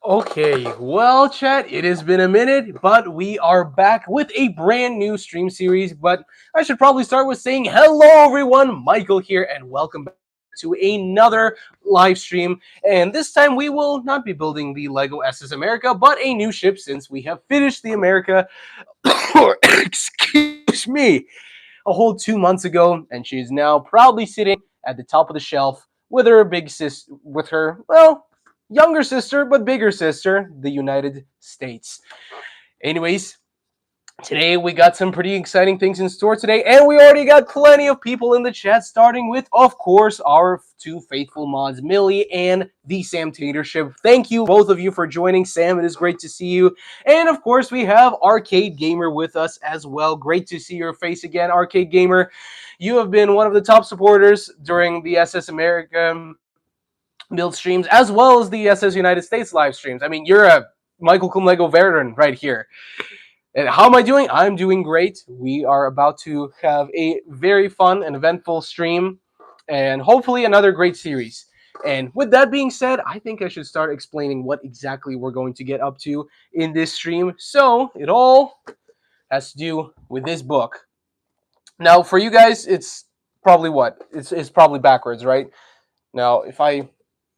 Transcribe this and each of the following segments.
Okay, well, chat, it has been a minute, but we are back with a brand new stream series. But I should probably start with saying hello, everyone. Michael here, and welcome back to another live stream. And this time we will not be building the Lego SS America, but a new ship since we have finished the America, or excuse me, a whole 2 months ago, and she is now proudly sitting at the top of the shelf with her big sis, with her, well, younger sister, but bigger sister, the United States. Anyways, today we got some pretty exciting things in store today, and we already got plenty of people in the chat, starting with, of course, our two faithful mods, Millie and the Sam Tatership. Thank you, both of you, for joining. Sam, it is great to see you. And of course, we have Arcade Gamer with us as well. Great to see your face again, Arcade Gamer. You have been one of the top supporters during the SS America build streams, as well as the SS United States live streams. I mean, you're a Michael Cum Lego veteran right here. And how am I doing? I'm doing great. We are about to have a very fun and eventful stream, and hopefully another great series. And with that being said, I think I should start explaining what exactly we're going to get up to in this stream. So it all has to do with this book. Now, for you guys, it's probably what? It's probably backwards, right? Now,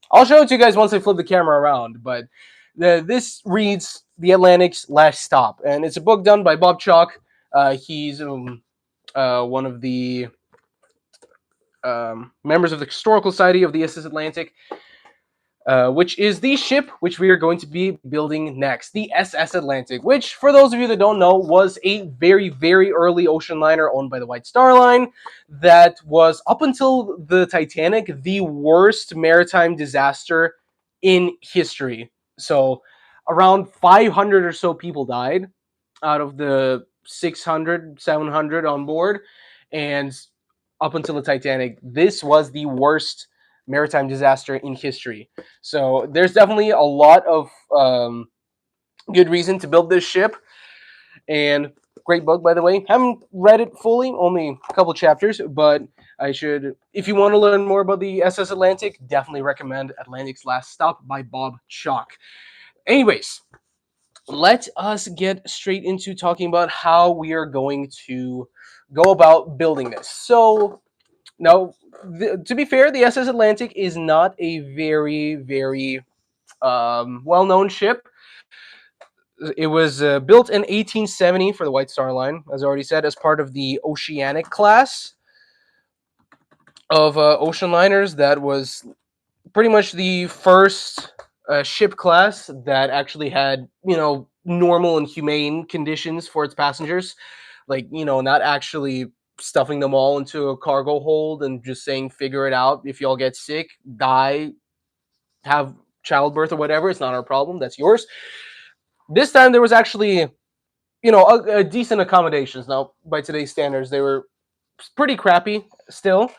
I'll show it to you guys once I flip the camera around, but this reads The Atlantic's Last Stop, and it's a book done by Bob Chalk. He's one of the members of the Historical Society of the SS Atlantic, which is the ship which we are going to be building next, the SS Atlantic, which, for those of you that don't know, was a very, very early ocean liner owned by the White Star Line that was, up until the Titanic, the worst maritime disaster in history. So around 500 or so people died out of the 600, 700 on board. And up until the Titanic, this was the worst maritime disaster in history. So there's definitely a lot of good reason to build this ship. And great book, by the way. Haven't read it fully, only a couple chapters, but I should. If you want to learn more about the SS Atlantic, definitely recommend Atlantic's Last Stop by Bob Chalk. Anyways, let us get straight into talking about how we are going to go about building this. So now, to be fair, the SS Atlantic is not a very, very well-known ship. It was built in 1870 for the White Star Line, as I already said, as part of the Oceanic class of ocean liners. That was pretty much the first ship class that actually had, normal and humane conditions for its passengers. Like, not actually stuffing them all into a cargo hold and just saying, figure it out. If y'all get sick, die, have childbirth or whatever, it's not our problem. That's yours. This time there was actually, a decent accommodations. Now, by today's standards, they were pretty crappy still,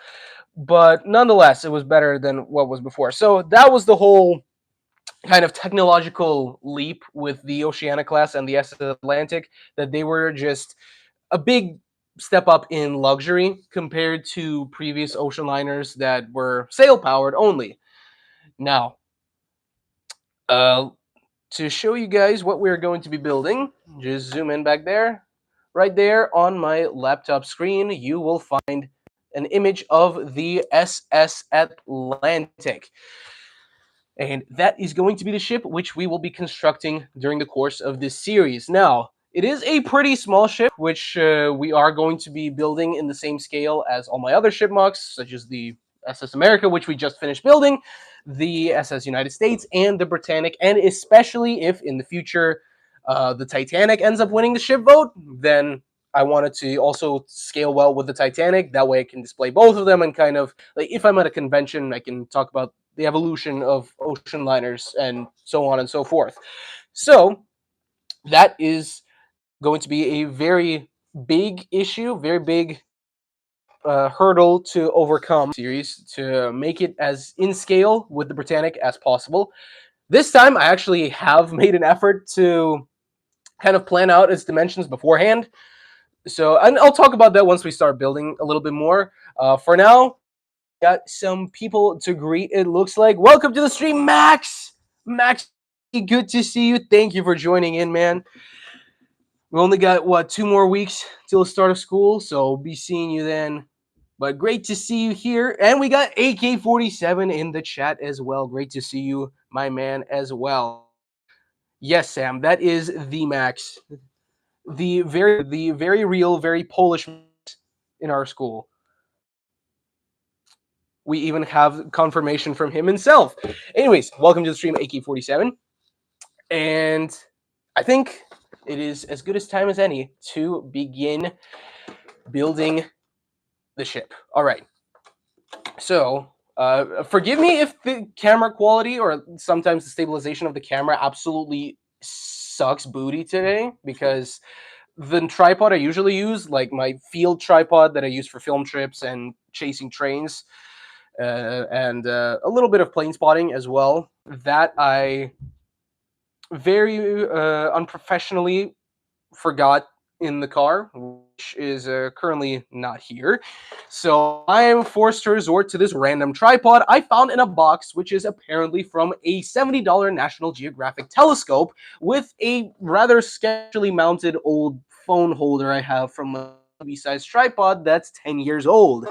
but nonetheless, it was better than what was before. So that was the whole kind of technological leap with the Oceania class and the SS Atlantic, that they were just a big step up in luxury compared to previous ocean liners that were sail powered only. Now, to show you guys what we're going to be building, just zoom in back there. Right there on my laptop screen, you will find an image of the SS Atlantic. And that is going to be the ship which we will be constructing during the course of this series. Now, it is a pretty small ship, which we are going to be building in the same scale as all my other ship MOCs, such as the SS America, which we just finished building, the SS United States, and the Britannic. And especially if in the future the Titanic ends up winning the ship vote, then I wanted to also scale well with the Titanic. That way I can display both of them and kind of, like, if I'm at a convention, I can talk about the evolution of ocean liners and so on and so forth. So that is going to be a very big issue, very big hurdle to overcome series to make it as in scale with the Britannic as possible. This time I actually have made an effort to kind of plan out its dimensions beforehand. So, and I'll talk about that once we start building a little bit more. For now, got some people to greet, it looks like. Welcome to the stream, Max! Max good to see you. Thank you for joining in, man. We only got what 2 more weeks till the start of school, so be seeing you then. But great to see you here, and we got AK-47 in the chat as well. Great to see you, my man, as well. Yes, Sam, that is the Max, the very real, very Polish Max in our school. We even have confirmation from him himself. Anyways, welcome to the stream, AK-47, and I think it is as good as time as any to begin building the ship. All right. So, forgive me if the camera quality or sometimes the stabilization of the camera absolutely sucks booty today, because the tripod I usually use, like my field tripod that I use for film trips and chasing trains, and a little bit of plane spotting as well, that I very unprofessionally forgot in the car, which is currently not here. So I am forced to resort to this random tripod I found in a box, which is apparently from a $70 National Geographic telescope, with a rather sketchily mounted old phone holder I have from a sized tripod that's 10 years old.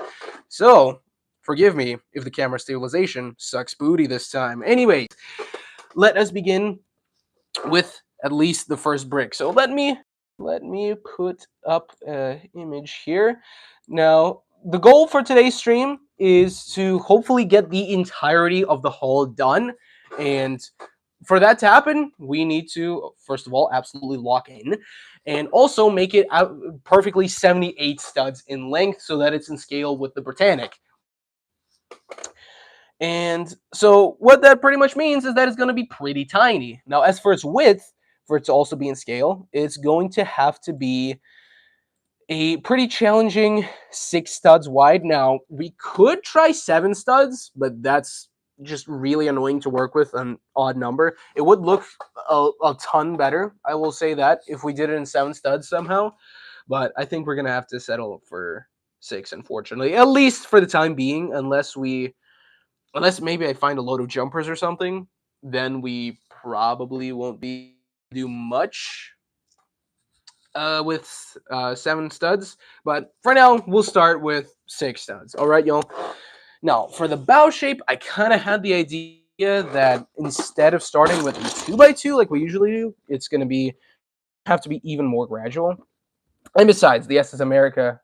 So forgive me if the camera stabilization sucks booty this time. Anyways, let us begin with at least the first brick. So let me put up an image here. Now, the goal for today's stream is to hopefully get the entirety of the hull done. And for that to happen, we need to, first of all, absolutely lock in and also make it out perfectly 78 studs in length so that it's in scale with the Britannic. And so what that pretty much means is that it's going to be pretty tiny. Now, as for its width, for it to also be in scale, it's going to have to be a pretty challenging 6 studs wide. Now, we could try 7 studs, but that's just really annoying to work with, an odd number. It would look a ton better, I will say that, if we did it in 7 studs somehow. But I think we're going to have to settle for 6, unfortunately, at least for the time being, unless maybe I find a load of jumpers or something, then we probably won't be do much with 7 studs. But for now, we'll start with 6 studs. All right, y'all. Now, for the bow shape, I kind of had the idea that instead of starting with a 2x2 like we usually do, it's going to have to be even more gradual. And besides, the SS America,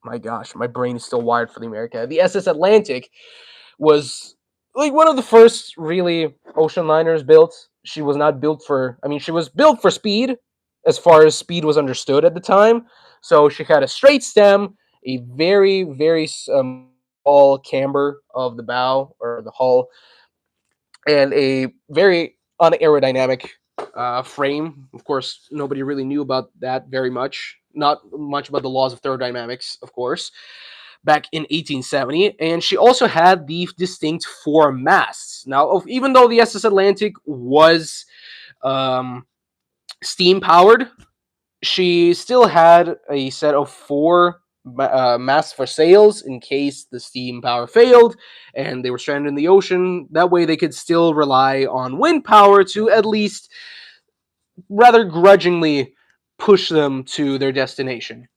my gosh, my brain is still wired for the America. The SS Atlantic was like one of the first really ocean liners built. She was not built for, I mean, she was built for speed, as far as speed was understood at the time. So she had a straight stem, a very, very small camber of the bow or the hull, and a very unaerodynamic frame. Of course, nobody really knew about that very much. Not much about the laws of thermodynamics, of course, back in 1870, and she also had the distinct 4 masts. Now, even though the SS Atlantic was steam powered, she still had a set of 4 masts for sails in case the steam power failed and they were stranded in the ocean. That way, they could still rely on wind power to at least rather grudgingly push them to their destination.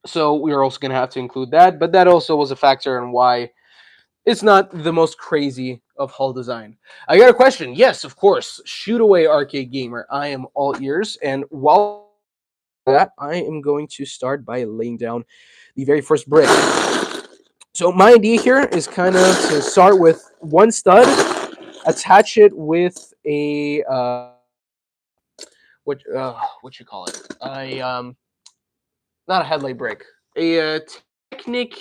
So we are also going to have to include that, but that also was a factor in why it's not the most crazy of hull design. I got a question. Yes, of course. Shoot away, arcade gamer. I am all ears. And while that, I am going to start by laying down the very first brick. So my idea here is kind of to start with 1 stud, attach it with a what you call it? Not a headlight brick, a Technic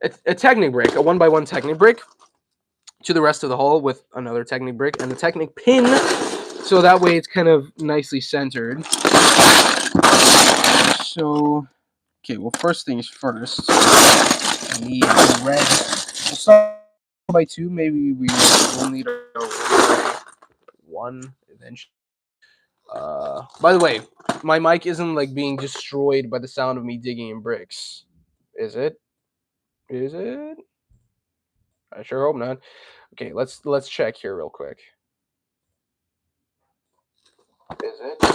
a Technic brick, a 1x1 Technic brick, to the rest of the hull with another Technic brick and a Technic pin, so that way it's kind of nicely centered. So, okay, well, first things first, the red. We'll start by 2. Maybe we will need a 1 eventually. By the way, my mic isn't like being destroyed by the sound of me digging in bricks, is it? Is it? I sure hope not. Okay, let's check here real quick. Is it? I'm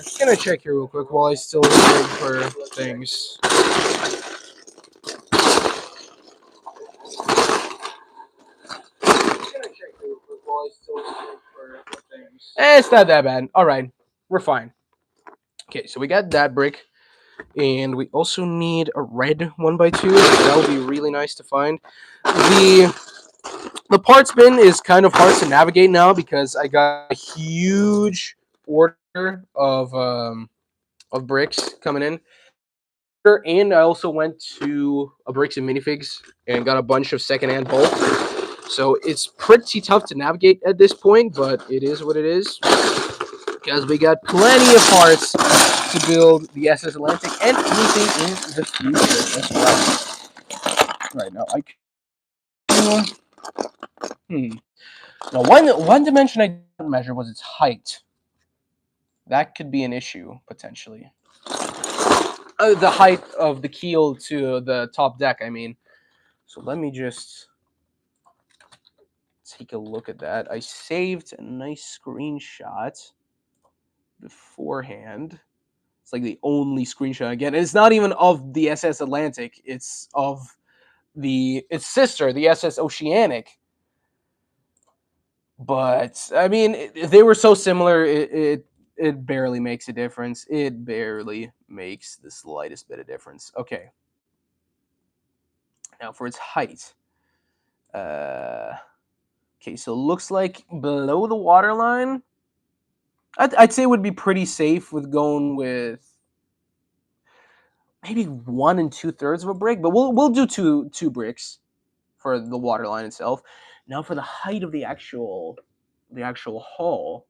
just gonna check here real quick while I still wait for things. It's not that bad. All right, we're fine. Okay, so we got that brick, and we also need a red 1x2. That would be really nice to find. The parts bin is kind of hard to navigate now because I got a huge order of bricks coming in, and I also went to a bricks and minifigs and got a bunch of secondhand bulk. So it's pretty tough to navigate at this point, but it is what it is because we got plenty of parts to build the SS Atlantic and anything in the future as well. Right now, now one dimension I didn't measure was its height. That could be an issue potentially. The height of the keel to the top deck, I mean. So let me just take a look at that. I saved a nice screenshot beforehand. It's like the only screenshot again. It's not even of the SS Atlantic. It's of its sister, the SS Oceanic. But I mean, they were so similar. It barely makes a difference. It barely makes the slightest bit of difference. Okay. Now for its height. Okay, so it looks like below the waterline. I'd say it would be pretty safe with going with maybe 1 2/3 of a brick, but we'll do two bricks for the waterline itself. Now for the height of the actual hull,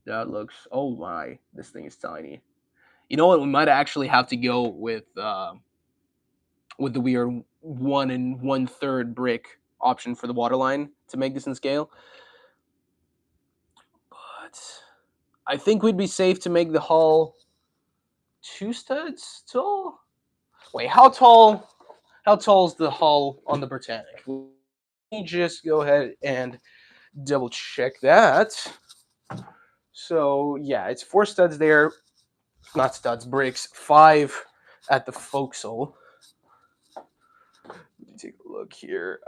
that looks, oh my, this thing is tiny. You know what? We might actually have to go with the weird 1 1/3 brick option for the waterline to make this in scale. But I think we'd be safe to make the hull 2 studs tall. Wait, how tall? How tall is the hull on the Britannic? Let me just go ahead and double check that. So yeah, it's 4 studs there, not studs, bricks. 5 at the forecastle. Let me take a look here.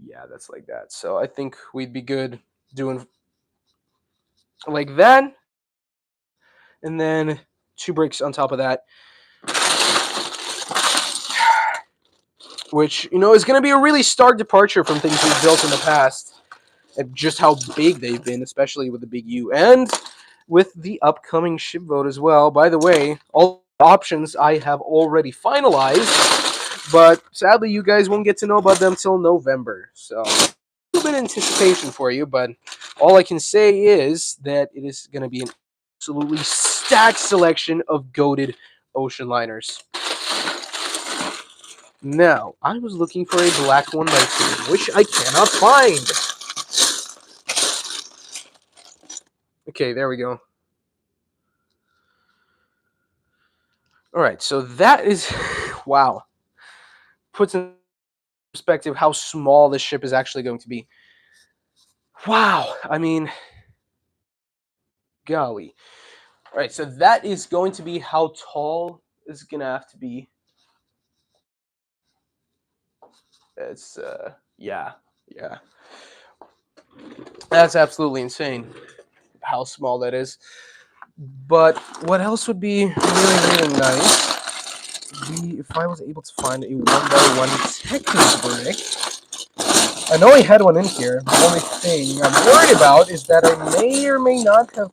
Yeah, that's like that. So I think we'd be good doing like that, and then 2 bricks on top of that, which is going to be a really stark departure from things we've built in the past, and just how big they've been, especially with the big U and with the upcoming ship vote as well. By the way, all options I have already finalized, but sadly you guys won't get to know about them till November. So a little bit of anticipation for you, but all I can say is that it is going to be an absolutely stacked selection of goated ocean liners. Now, I was looking for a black 1x2, which I cannot find. Okay, there we go. All right, so that is, wow. Puts in perspective how small this ship is actually going to be. Wow, I mean, golly. All right, so that is going to be how tall it's going to have to be. It's, yeah. That's absolutely insane how small that is. But what else would be really, really nice? If I was able to find a 1x1 Texas brick. I know I had one in here. The only thing I'm worried about is that I may or may not have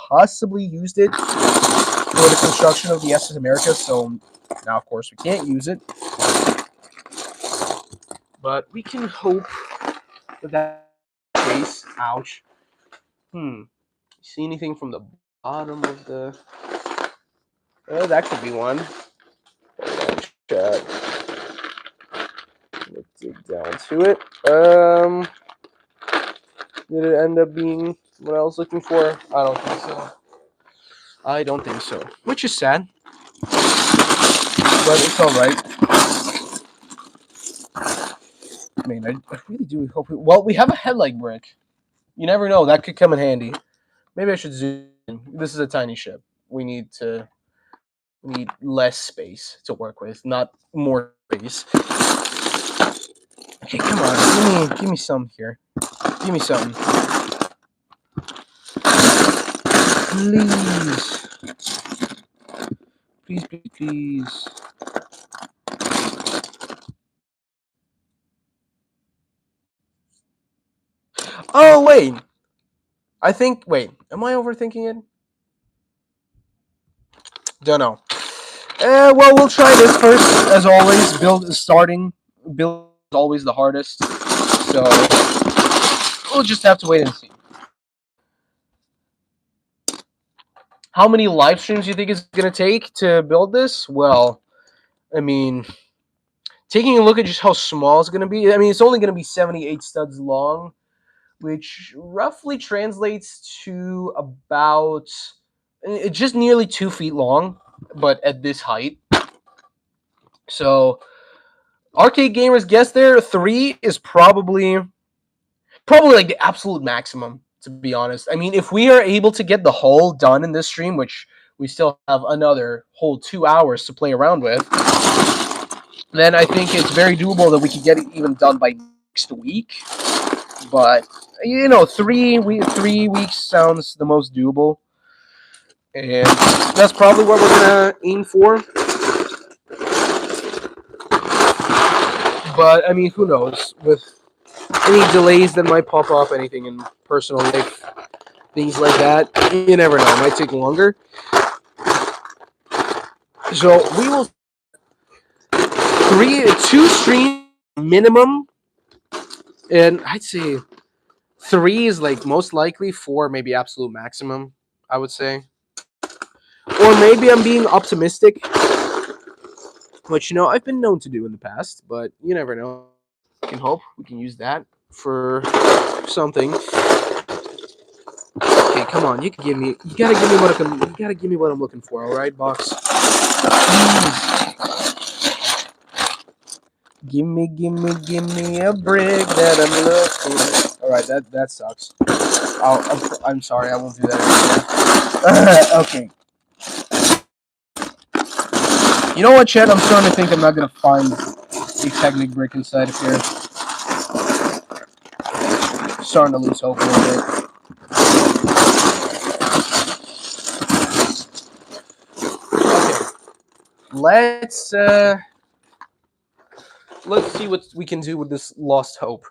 possibly used it for the construction of the SS America, so now, of course, we can't use it. But we can hope that that's the case. Ouch. See anything from the bottom of the... that could be one. Let's dig down to it. Did it end up being what I was looking for? I don't think so. Which is sad. But it's alright. Man, I really do hope. Well, we have a headlight brick. You never know. That could come in handy. Maybe I should zoom in. This is a tiny ship. We need less space to work with, not more space. Okay, come on. Give me some here. Give me something. Please. Please, please, please. Oh, wait. Wait, am I overthinking it? Don't know. Well, we'll try this first, as always. Build is always the hardest. So, we'll just have to wait and see. How many live streams do you think it's going to take to build this? Well, I mean, taking a look at just how small it's going to be, I mean, it's only going to be 78 studs long, which roughly translates to about just nearly 2 feet long, but at this height. So, arcade gamers guess there 3 is probably like the absolute maximum, to be honest. I mean, if we are able to get the hull done in this stream, which we still have another whole 2 hours to play around with, then I think it's very doable that we could get it even done by next week. But 3 weeks sounds the most doable, and that's probably what we're gonna aim for. But I mean, who knows? With any delays that might pop up, anything in personal life, things like that, you never know. It might take longer. So we will 2 streams minimum, and I'd say 3 is like most likely, 4 maybe absolute maximum, I would say. Or maybe I'm being optimistic, which I've been known to do in the past, but you never know. We can hope we can use that for something. Okay, come on, you gotta give me what I'm looking for, all right, box? Give me a brick that I'm looking. All right, that sucks. I'm sorry, I won't do that anymore. Okay. You know what, Chad? I'm starting to think I'm not gonna find a Technic brick inside of here. Starting to lose hope a little bit. Okay. Let's see what we can do with this lost hope.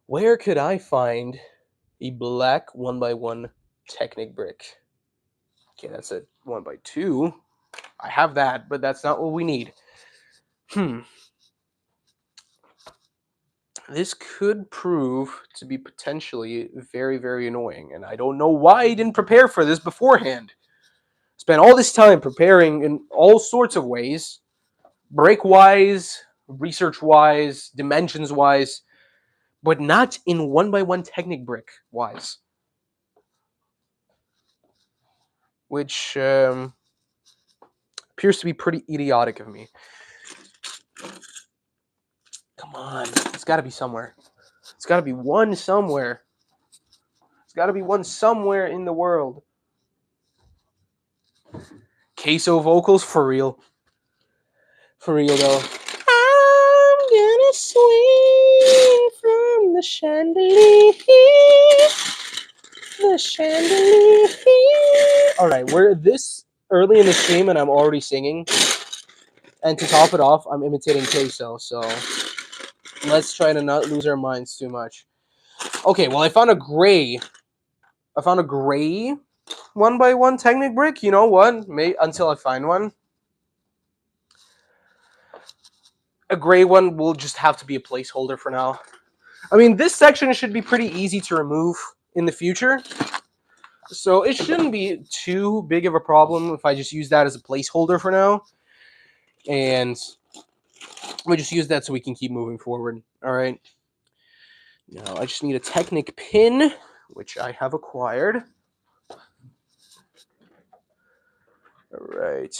Where could I find a black 1x1 Technic brick? Okay, that's a 1x2. I have that, but that's not what we need. This could prove to be potentially very, very annoying, and I don't know why I didn't prepare for this beforehand. Spent all this time preparing in all sorts of ways, break-wise, research-wise, dimensions-wise, but not in 1x1 Technic brick-wise. Which appears to be pretty idiotic of me. Come on, it's got to be somewhere. It's got to be one somewhere. It's got to be one somewhere in the world. Queso vocals, for real. For real, though. I'm gonna swing from the chandelier. The chandelier. Alright, we're this early in the stream and I'm already singing. And to top it off, I'm imitating Queso, so let's try to not lose our minds too much. Okay, well, I found a gray 1x1 Technic brick. You know what? Until I find one. A gray one will just have to be a placeholder for now. I mean, this section should be pretty easy to remove in the future. So it shouldn't be too big of a problem if I just use that as a placeholder for now. And we just use that so we can keep moving forward. All right. Now I just need a Technic pin, which I have acquired. All right.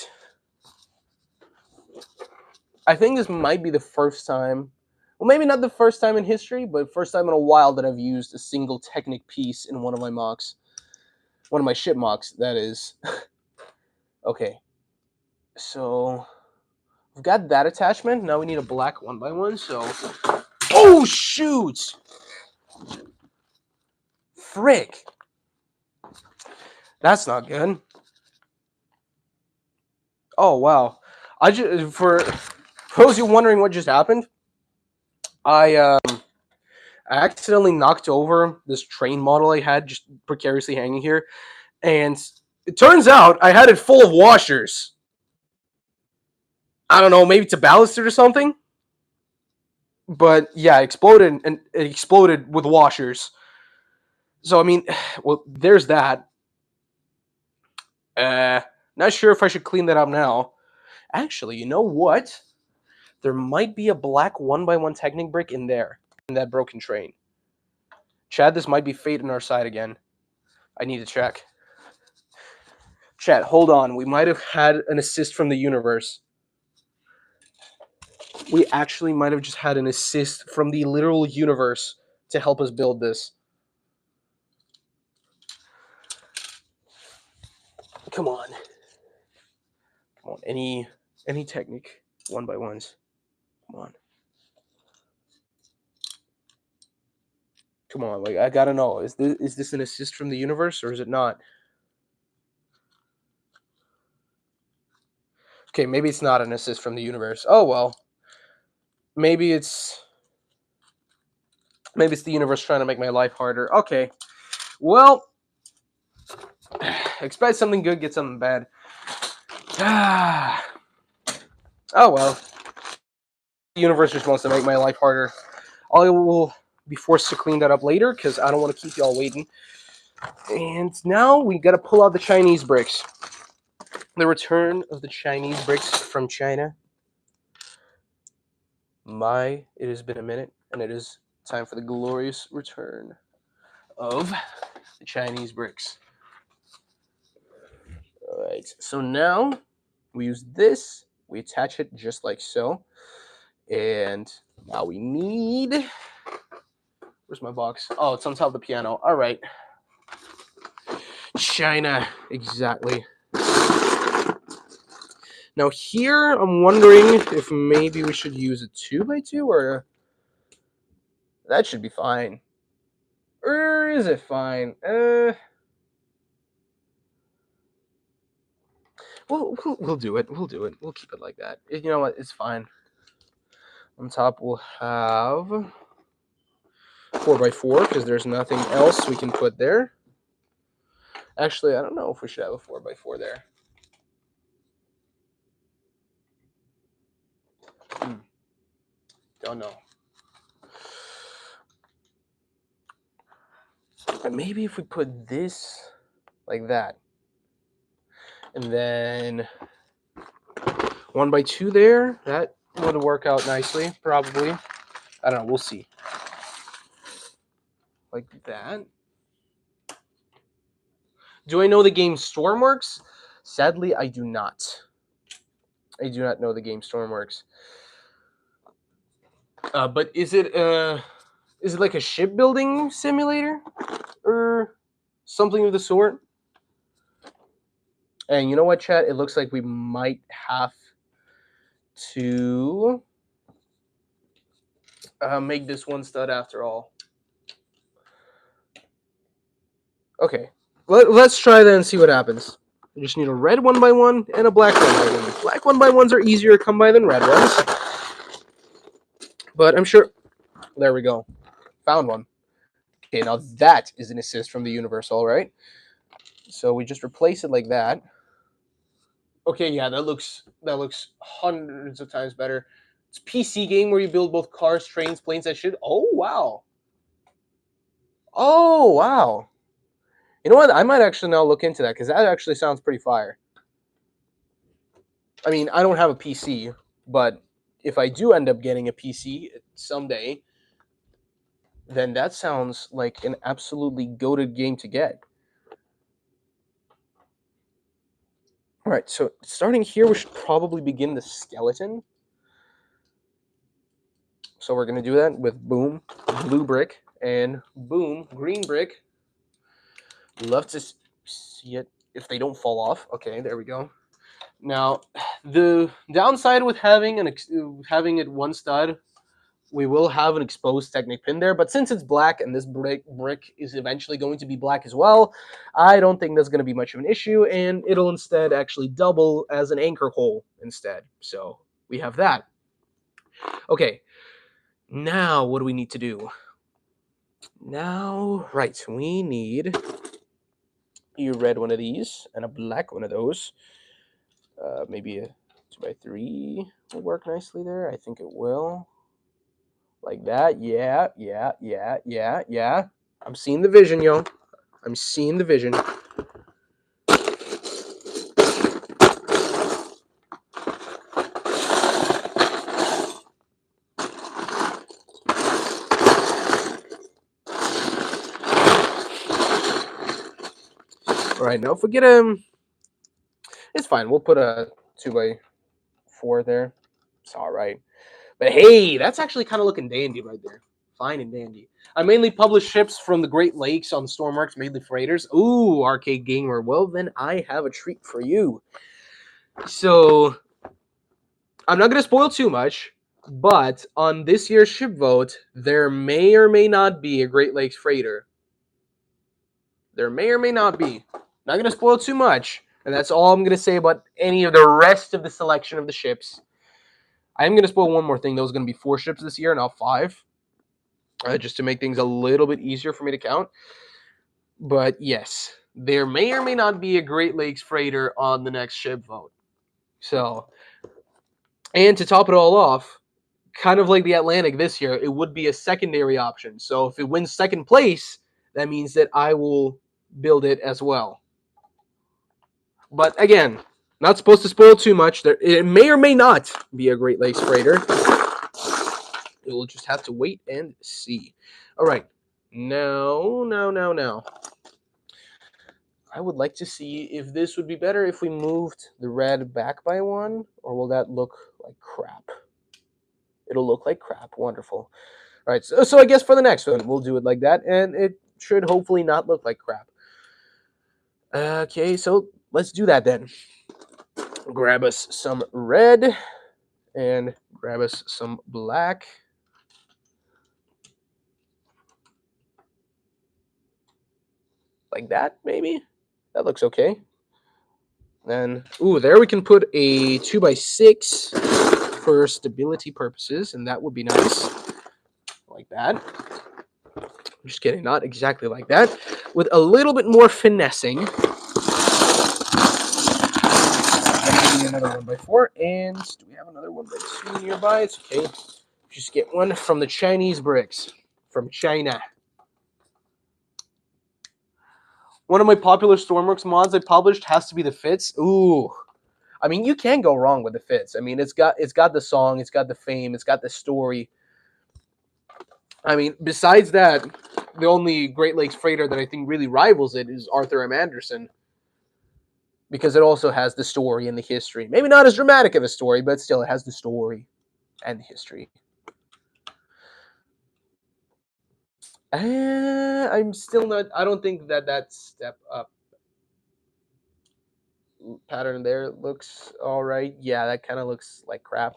I think this might be the first time. Well, maybe not the first time in history, but first time in a while that I've used a single Technic piece in one of my MOCs. One of my ship MOCs, that is. Okay. So we've got that attachment. Now we need a black 1x1, so... Oh, shoot! Frick! That's not good. Oh, wow. For those you wondering what just happened, I accidentally knocked over this train model I had just precariously hanging here, and it turns out I had it full of washers. I don't know, maybe to ballast it or something. But yeah, it exploded, and it exploded with washers. So I mean, well, there's that. Uh, Not sure if I should clean that up now. Actually, you know what? There might be a black 1x1 Technic brick in there, in that broken train. Chad, this might be fate on our side again. I need to check. Chad, hold on. We might have had an assist from the universe. We actually might have just had an assist from the literal universe to help us build this. Come on. Come on. Any Technic 1x1s. Come on. Come on, like I gotta know. Is this an assist from the universe or is it not? Okay, maybe it's not an assist from the universe. Oh well. Maybe it's the universe trying to make my life harder. Okay. Well, expect something good, get something bad. Oh well. The universe just wants to make my life harder. I will be forced to clean that up later because I don't want to keep y'all waiting. And now we gotta pull out the Chinese bricks. The return of the Chinese bricks from China. It has been a minute, and it is time for the glorious return of the Chinese bricks. Alright, so now we use this, we attach it just like so, and now we need... Where's my box? Oh, it's on top of the piano. Alright. China, exactly. Now here, I'm wondering if maybe we should use a 2x2 or... That should be fine. Or is it fine? We'll do it. We'll do it. We'll keep it like that. You know what? It's fine. On top, we'll have 4x4 because there's nothing else we can put there. Actually, I don't know if we should have a 4x4 there. Don't know. But maybe if we put this like that, and then 1x2 there, that would work out nicely, probably. I don't know. We'll see. Like that. Do I know the game Stormworks? Sadly, I do not. I do not know the game Stormworks. But is it like a shipbuilding simulator or something of the sort? And you know what, chat? It looks like we might have to make this one stud after all. Okay, let's try that and see what happens. We just need a red 1x1 and a black 1x1. Black 1x1s are easier to come by than red ones. But I'm sure... There we go. Found one. Okay, now that is an assist from the universe, all right? So we just replace it like that. Okay, yeah, that looks hundreds of times better. It's a PC game where you build both cars, trains, planes, that shit. Oh, wow. Oh, wow. You know what? I might actually now look into that because that actually sounds pretty fire. I mean, I don't have a PC, but if I do end up getting a PC someday, then that sounds like an absolutely goated game to get. All right, so starting here, we should probably begin the skeleton. So we're going to do that with boom, blue brick, and boom, green brick. Love to see it if they don't fall off. Okay, there we go. Now, the downside with having having it one stud, we will have an exposed Technic pin there, but since it's black and this brick is eventually going to be black as well, I don't think that's going to be much of an issue, and it'll instead actually double as an anchor hole instead. So we have that. Okay, now what do we need to do? Now, right, we need a red one of these and a black one of those. Maybe a 2x3 will work nicely there. I think it will. Like that. Yeah. I'm seeing the vision, yo. I'm seeing the vision. All right, now if we get it's fine. We'll put a 2x4 there. It's all right. But hey, that's actually kind of looking dandy right there. Fine and dandy. I mainly publish ships from the Great Lakes on Stormworks, mainly freighters. Ooh, Arcade Gamer. Well, then I have a treat for you. So, I'm not going to spoil too much, but on this year's ship vote, there may or may not be a Great Lakes freighter. There may or may not be. Not going to spoil too much, and that's all I'm going to say about any of the rest of the selection of the ships. I am going to spoil one more thing. There was going to be 4 ships this year, not 5. Just to make things a little bit easier for me to count. But yes, there may or may not be a Great Lakes freighter on the next ship vote. So, and to top it all off, kind of like the Atlantic this year, it would be a secondary option. So if it wins second place, that means that I will build it as well. But again, not supposed to spoil too much. It may or may not be a Great Lakes freighter. We'll just have to wait and see. All right. Now. I would like to see if this would be better if we moved the red back by 1, or will that look like crap? It'll look like crap. Wonderful. All right. So I guess for the next one, we'll do it like that, and it should hopefully not look like crap. Okay, so let's do that then. Grab us some red and grab us some black. Like that, maybe? That looks okay. Then, ooh, there we can put a 2x6 for stability purposes, and that would be nice. Like that. I'm just kidding, not exactly like that. With a little bit more finessing. Maybe another 1x4, and do we have another 1x2 nearby? It's okay. Just get one from the Chinese bricks. From China. One of my popular Stormworks mods I published has to be the Fits. Ooh. I mean, you can't go wrong with the Fits. I mean, it's got the song, it's got the fame, it's got the story. I mean, besides that, the only Great Lakes freighter that I think really rivals it is Arthur M. Anderson. Because it also has the story and the history. Maybe not as dramatic of a story, but still it has the story and the history. I'm still not. I don't think that step up pattern there looks all right. Yeah, that kind of looks like crap.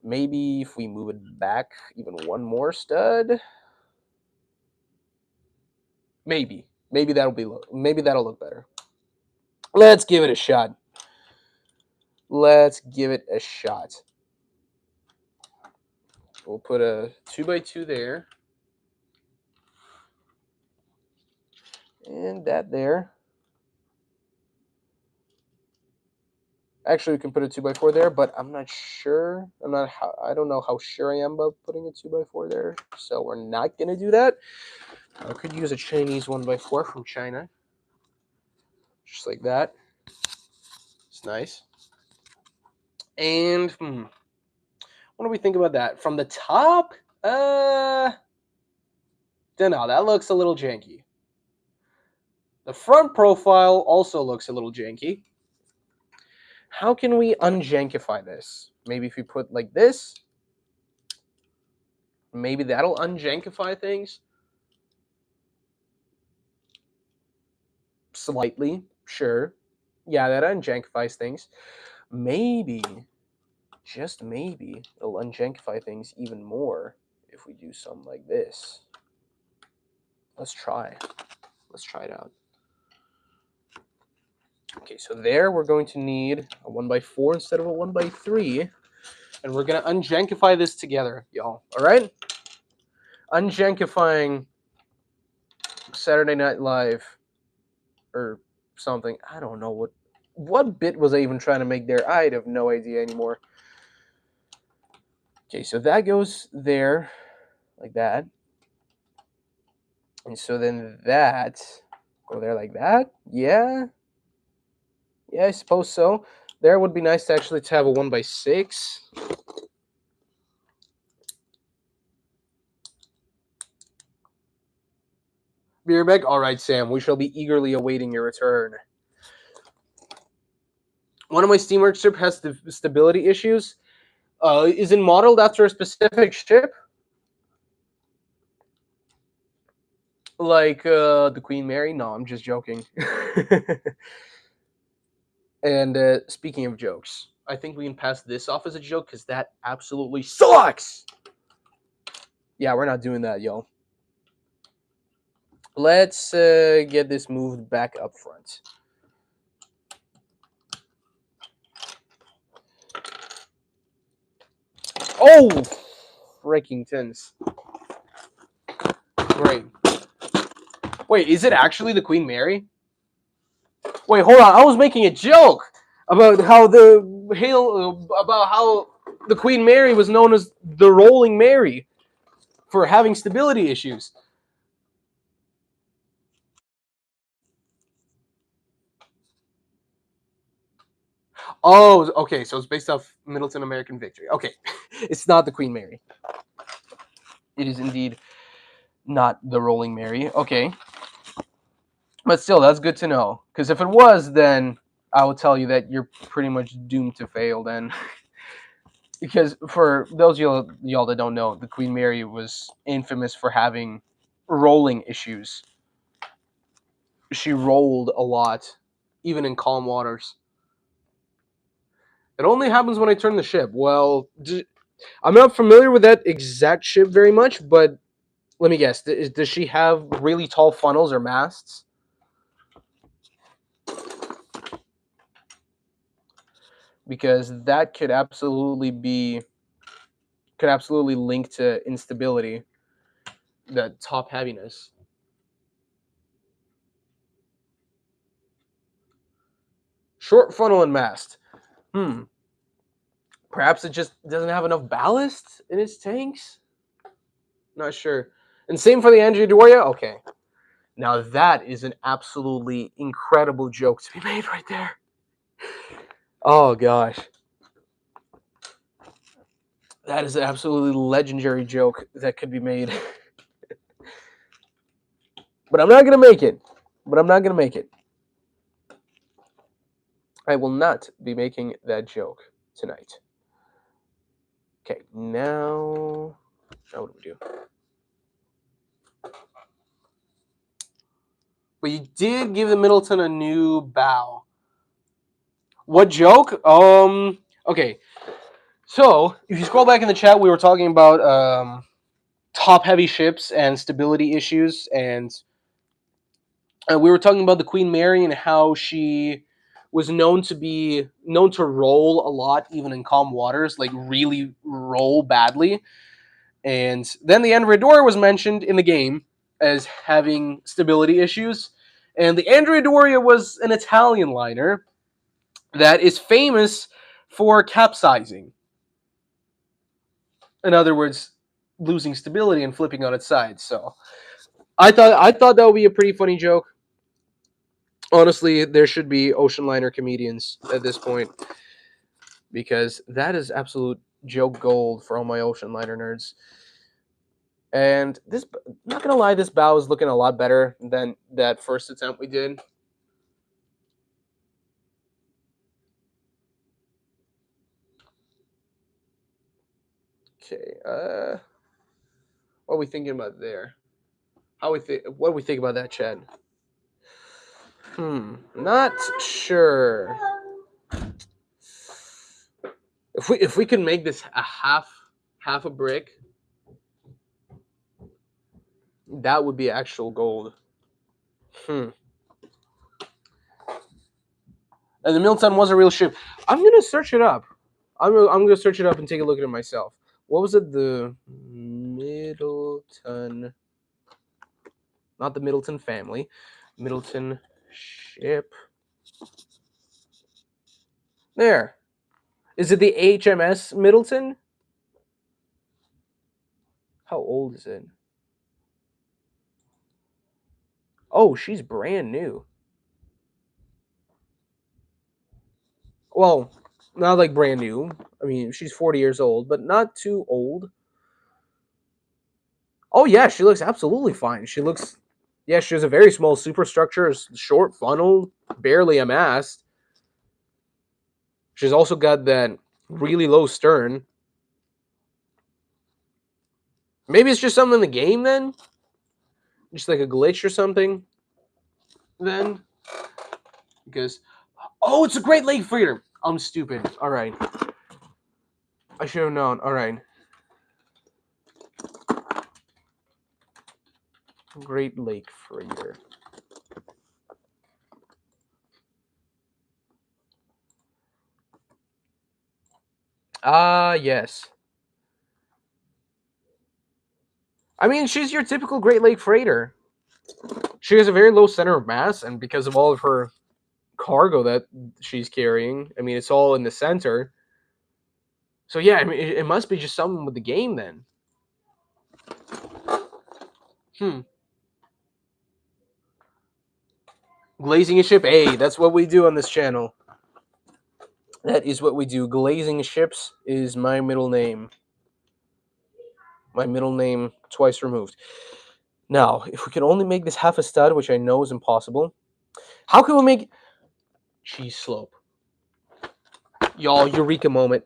Maybe if we move it back even one more stud. Maybe that'll look better. Let's give it a shot. We'll put a 2x2 there. And that there. Actually, we can put a 2x4 there, but I'm not sure. I don't know how sure I am about putting a 2x4 there. So we're not going to do that. I could use a Chinese 1x4 from China. Just like that. It's nice. And what do we think about that? From the top? Don't know. That looks a little janky. The front profile also looks a little janky. How can we unjankify this? Maybe if we put like this. Maybe that'll unjankify things slightly. Sure. Yeah, that unjankifies things. Maybe, just maybe, it'll unjankify things even more if we do something like this. Let's try. Let's try it out. Okay, so there we're going to need a 1x4 instead of a 1x3. And we're going to unjankify this together, y'all. All right? Unjankifying Saturday Night Live or something. I don't know what bit was I even trying to make there. I have no idea anymore. Okay, so that goes there like that. And so then that go there like that. Yeah. Yeah, I suppose so. There would be nice to actually have a 1x6. Beerbeck? All right, Sam. We shall be eagerly awaiting your return. One of my Steamworks ship has stability issues. Isn't modeled after a specific ship, like the Queen Mary. No, I'm just joking. And speaking of jokes, I think we can pass this off as a joke because that absolutely sucks. Yeah, we're not doing that, yo. Let's get this moved back up front. Oh, freaking tins. Great. Wait, is it actually the Queen Mary? Wait, hold on. I was making a joke about how the Queen Mary was known as the Rolling Mary for having stability issues. Oh, okay. So it's based off Middleton American Victory. Okay, it's not the Queen Mary. It is indeed not the Rolling Mary. Okay, but still, that's good to know. Because if it was, then I will tell you that you're pretty much doomed to fail. Then, because for those of y'all that don't know, the Queen Mary was infamous for having rolling issues. She rolled a lot, even in calm waters. It only happens when I turn the ship. Well, I'm not familiar with that exact ship very much, but let me guess. Does she have really tall funnels or masts? Because that could absolutely link to instability, the top heaviness. Short funnel and mast. Perhaps it just doesn't have enough ballast in its tanks? Not sure. And same for the Andrea Doria? Okay. Now that is an absolutely incredible joke to be made right there. Oh gosh. That is an absolutely legendary joke that could be made. But I'm not going to make it. I will not be making that joke tonight. Okay, now what do we do? We did give the Middleton a new bow. What joke? Okay. So, if you scroll back in the chat, we were talking about top-heavy ships and stability issues, and we were talking about the Queen Mary and how she was known to roll a lot, even in calm waters, like really roll badly. And then the Andrea Doria was mentioned in the game as having stability issues. And the Andrea Doria was an Italian liner that is famous for capsizing. In other words, losing stability and flipping on its side. So I thought that would be a pretty funny joke. Honestly, there should be ocean liner comedians at this point, because that is absolute joke gold for all my ocean liner nerds. And this, not gonna lie, this bow is looking a lot better than that first attempt we did. Okay, What are we thinking about there? What do we think about that, Chad? Not sure. If we can make this a half a brick, that would be actual gold. And the Middleton was a real ship. I'm gonna search it up. I'm gonna search it up and take a look at it myself. What was it? The Middleton, not the Middleton family, Middleton ship. There. Is it the HMS Middleton? How old is it? Oh, she's brand new. Well, not like brand new. I mean, she's 40 years old, but not too old. Oh yeah, she looks absolutely fine. She looks, yeah, she has a very small superstructure, short funnel, barely a mast. She's also got that really low stern. Maybe it's just something in the game then, just like a glitch or something. Then, because oh, it's a Great Lake freighter. I'm stupid. All right, I should have known. All right, Great Lake freighter. Ah, yes. I mean, she's your typical Great Lake freighter. She has a very low center of mass, and because of all of her cargo that she's carrying, I mean, it's all in the center. So yeah, I mean, it must be just something with the game then. Glazing a ship, hey, that's what we do on this channel. That is what we do. Glazing ships is my middle name. My middle name twice removed. Now, if we can only make this half a stud, which I know is impossible, how can we make cheese slope? Y'all, eureka moment.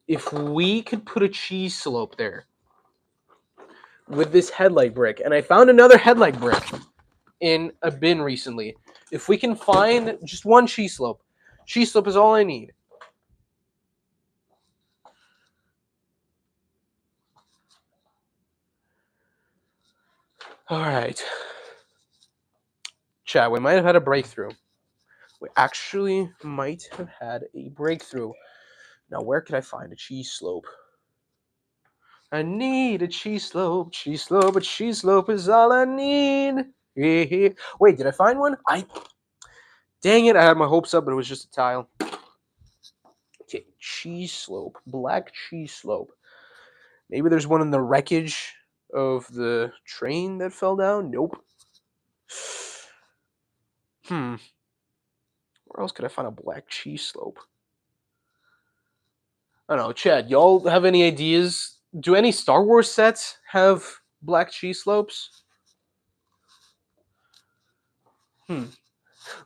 If we could put a cheese slope there with this headlight brick, and I found another headlight brick in a bin recently. If we can find just one cheese slope is all I need. All right. Chat, we might have had a breakthrough. We actually might have had a breakthrough. Now, where could I find a cheese slope? I need a cheese slope, a cheese slope is all I need. Wait, did I find one? Dang it, I had my hopes up, but it was just a tile. Okay, cheese slope, black cheese slope. Maybe there's one in the wreckage of the train that fell down? Nope. Where else could I find a black cheese slope? I don't know, Chad, y'all have any ideas? Do any Star Wars sets have black cheese slopes?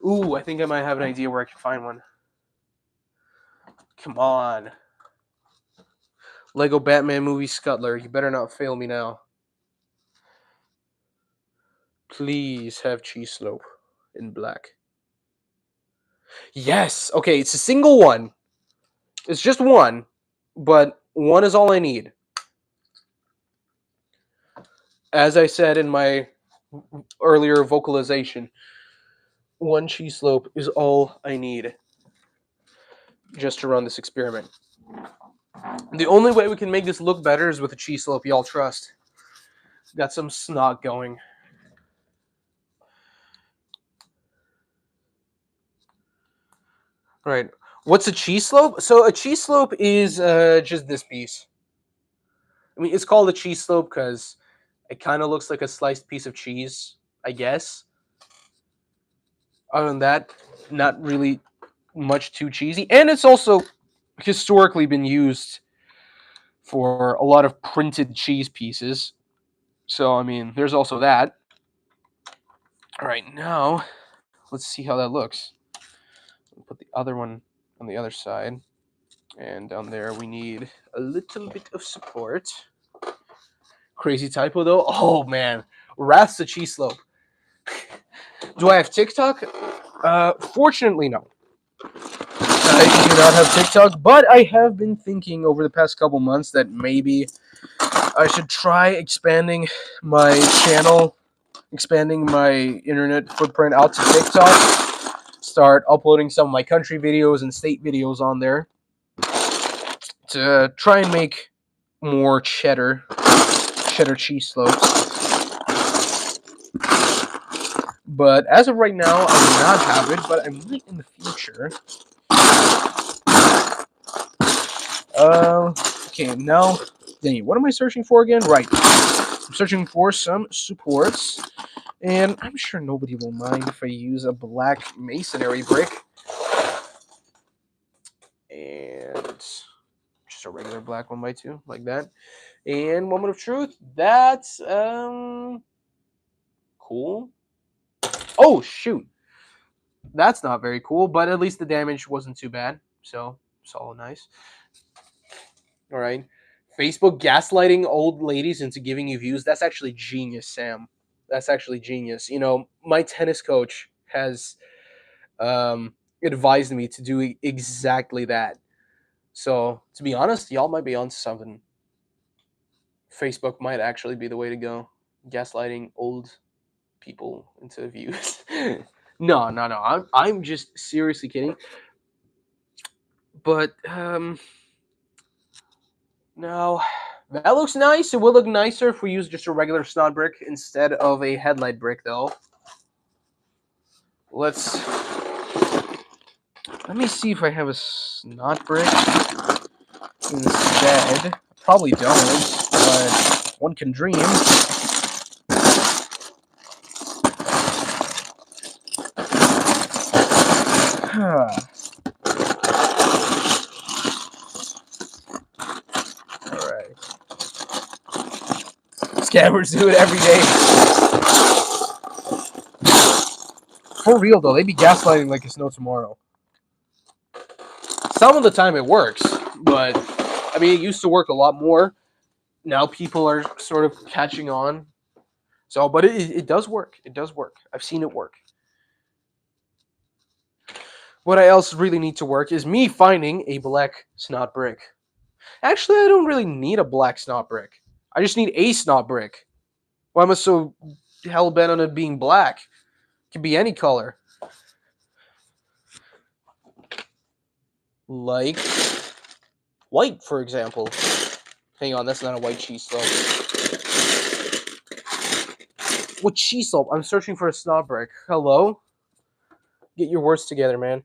Ooh, I think I might have an idea where I can find one. Come on. Lego Batman movie Scuttler, you better not fail me now. Please have cheese slope in black. Yes! Okay, it's a single one. It's just one, but one is all I need. As I said in my earlier vocalization, one cheese slope is all I need just to run this experiment. The only way we can make this look better is with a cheese slope y'all trust. Got some snot going. Right. What's a cheese slope? So a cheese slope is just this piece. I mean, it's called a cheese slope because it kind of looks like a sliced piece of cheese, I guess. Other than that, not really much too cheesy. And it's also historically been used for a lot of printed cheese pieces. So, I mean, there's also that. All right, now let's see how that looks. I'll put the other one on the other side. And down there, we need a little bit of support. Crazy typo though. Oh man, Wrath's the cheese slope. Do I have TikTok? Fortunately, no. I do not have TikTok, but I have been thinking over the past couple months that maybe I should try expanding my channel, expanding my internet footprint out to TikTok. Start uploading some of my country videos and state videos on there to try and make more cheddar cheese slopes. But as of right now, I do not have it, but I might in the future. Okay, now, Danny, what am I searching for again? Right. I'm searching for some supports, and I'm sure nobody will mind if I use a black masonry brick. And just a regular black 1x2, like that. And moment of truth, that's, cool. Oh, shoot. That's not very cool, but at least the damage wasn't too bad. So, it's all nice. All right. Facebook gaslighting old ladies into giving you views. That's actually genius, Sam. That's actually genius. You know, my tennis coach has advised me to do exactly that. So, to be honest, y'all might be onto something. Facebook might actually be the way to go. Gaslighting old people into views. No. I'm just seriously kidding. But no, that looks nice. It will look nicer if we use just a regular snot brick instead of a headlight brick, though. Let me see if I have a snot brick instead. Probably don't, but one can dream. Alright. Scammers do it every day. For real, though, they be gaslighting like it's no tomorrow. Some of the time it works, but, I mean, it used to work a lot more. Now people are sort of catching on. So, but it does work. It does work. I've seen it work. What I else really need to work is me finding a black snot brick. Actually, I don't really need a black snot brick. I just need a snot brick. Why am I so hell bent on it being black? It could be any color. Like white, for example. Hang on, that's not a white cheese slope. What cheese slope? I'm searching for a snot brick. Hello? Get your words together, man.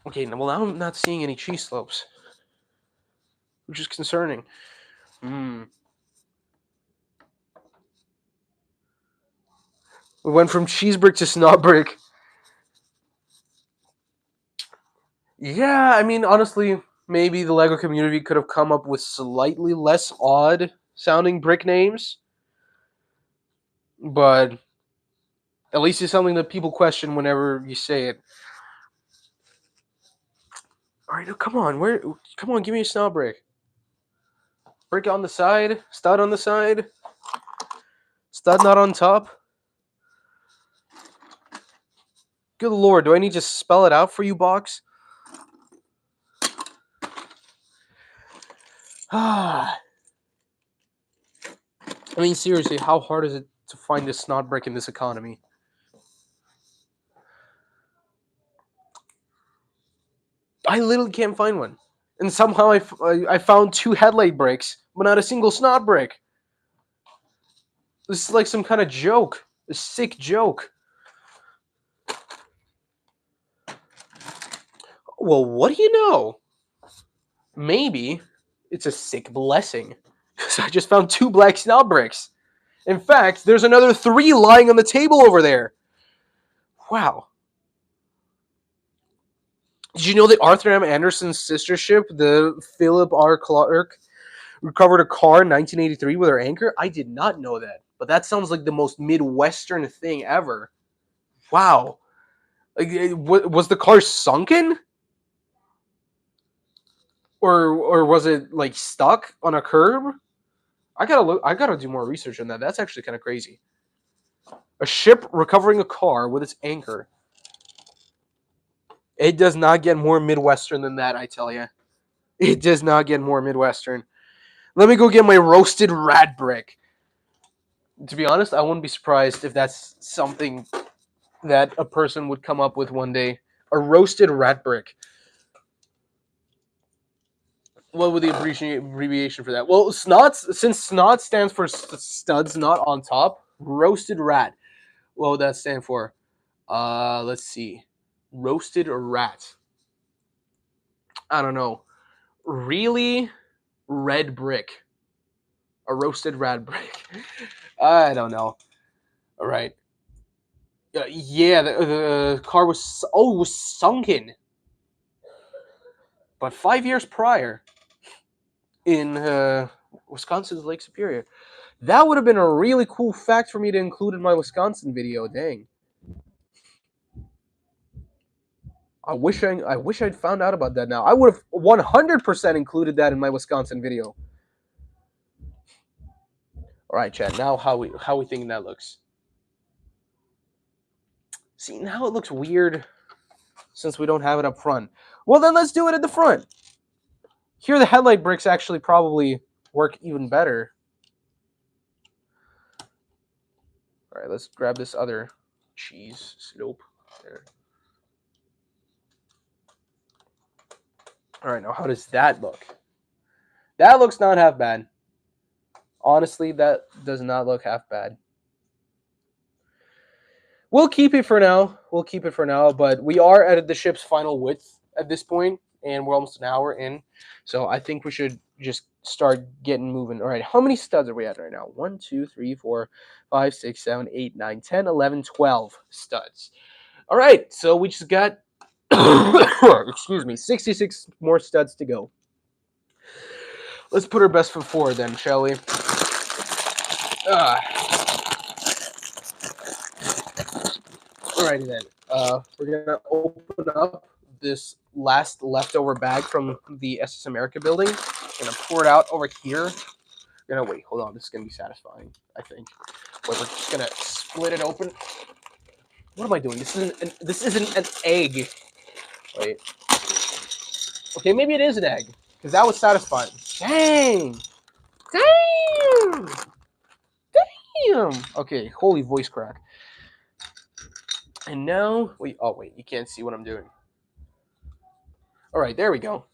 Okay, well, now I'm not seeing any cheese slopes, which is concerning. We went from cheese brick to snot brick. Yeah, I mean, honestly, maybe the LEGO community could have come up with slightly less odd sounding brick names, but at least it's something that people question whenever you say it. All right, come on, give me a snot brick. Brick on the side, stud on the side, stud not on top. Good lord, do I need to spell it out for you, box? I mean, seriously, how hard is it to find a snot brick in this economy? I literally can't find one. And somehow I found 2 headlight bricks, but not a single snot brick. This is like some kind of joke. A sick joke. Well, what do you know? Maybe it's a sick blessing. So I just found 2 black snot bricks. In fact, there's another 3 lying on the table over there. Wow. Did you know that Arthur M. Anderson's sister ship, the Philip R. Clark, recovered a car in 1983 with her anchor? I did not know that. But that sounds like the most Midwestern thing ever. Wow. Like, was the car sunken? or was it like stuck on a curb? I gotta look. I gotta do more research on that. That's actually kind of crazy. A ship recovering a car with its anchor. It does not get more Midwestern than that, I tell you. It does not get more Midwestern. Let me go get my roasted rat brick. To be honest, I wouldn't be surprised if that's something that a person would come up with one day. A roasted rat brick. What would the abbreviation for that? Well, snots, since snot stands for studs, not on top. Roasted rat. What would that stand for? Let's see. Roasted rat. I don't know. Really red brick. A roasted rat brick. I don't know. All right. Yeah, the car was sunken, but 5 years prior in Wisconsin's Lake Superior. That would have been a really cool fact for me to include in my Wisconsin video. Dang. I wish I'd found out about that now. I would have 100% included that in my Wisconsin video. All right, chat. Now how we thinking that looks? See, now it looks weird since we don't have it up front. Well, then let's do it at the front. Here the headlight bricks actually probably work even better. All right, let's grab this other cheese slope. There. All right, now how does that look? That looks not half bad. Honestly, that does not look half bad. We'll keep it for now. But we are at the ship's final width at this point, and we're almost an hour in. So I think we should just start getting moving. All right, how many studs are we at right now? 1, 2, 3, 4, 5, 6, 7, 8, 9, 10, 11, 12 studs. All right, so we just got, excuse me, 66 more studs to go. Let's put our best foot forward then, shall we? Alrighty then. We're gonna open up this last leftover bag from the SS America building. Gonna pour it out over here. Gonna wait. Hold on. This is gonna be satisfying. I think. Wait, we're just gonna split it open. What am I doing? This isn't an egg. Wait. Okay, maybe it is an egg because that was satisfying. Dang. Damn. Damn. Okay. Holy voice crack. And now, wait. Oh wait, you can't see what I'm doing. All right, there we go.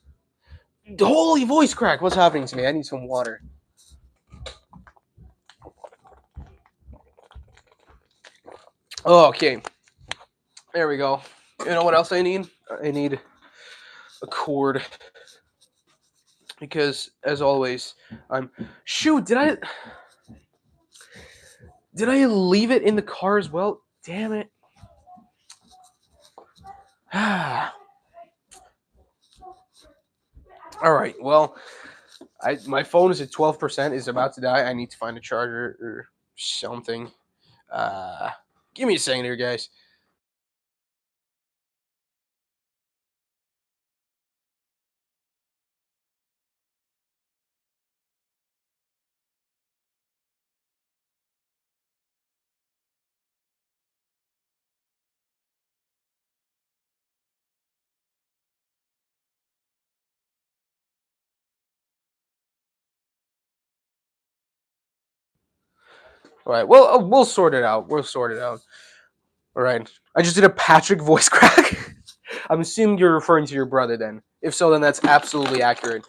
Holy voice crack! What's happening to me? I need some water. Oh, okay. There we go. You know what else I need? I need a cord. Because, as always, I'm... Shoot, did I leave it in the car as well? Damn it. Alright, well, my phone is at 12%, is about to die. I need to find a charger or something. Give me a second here, guys. Alright, well, we'll sort it out. Alright. I just did a Patrick voice crack. I'm assuming you're referring to your brother then. If so, then that's absolutely accurate.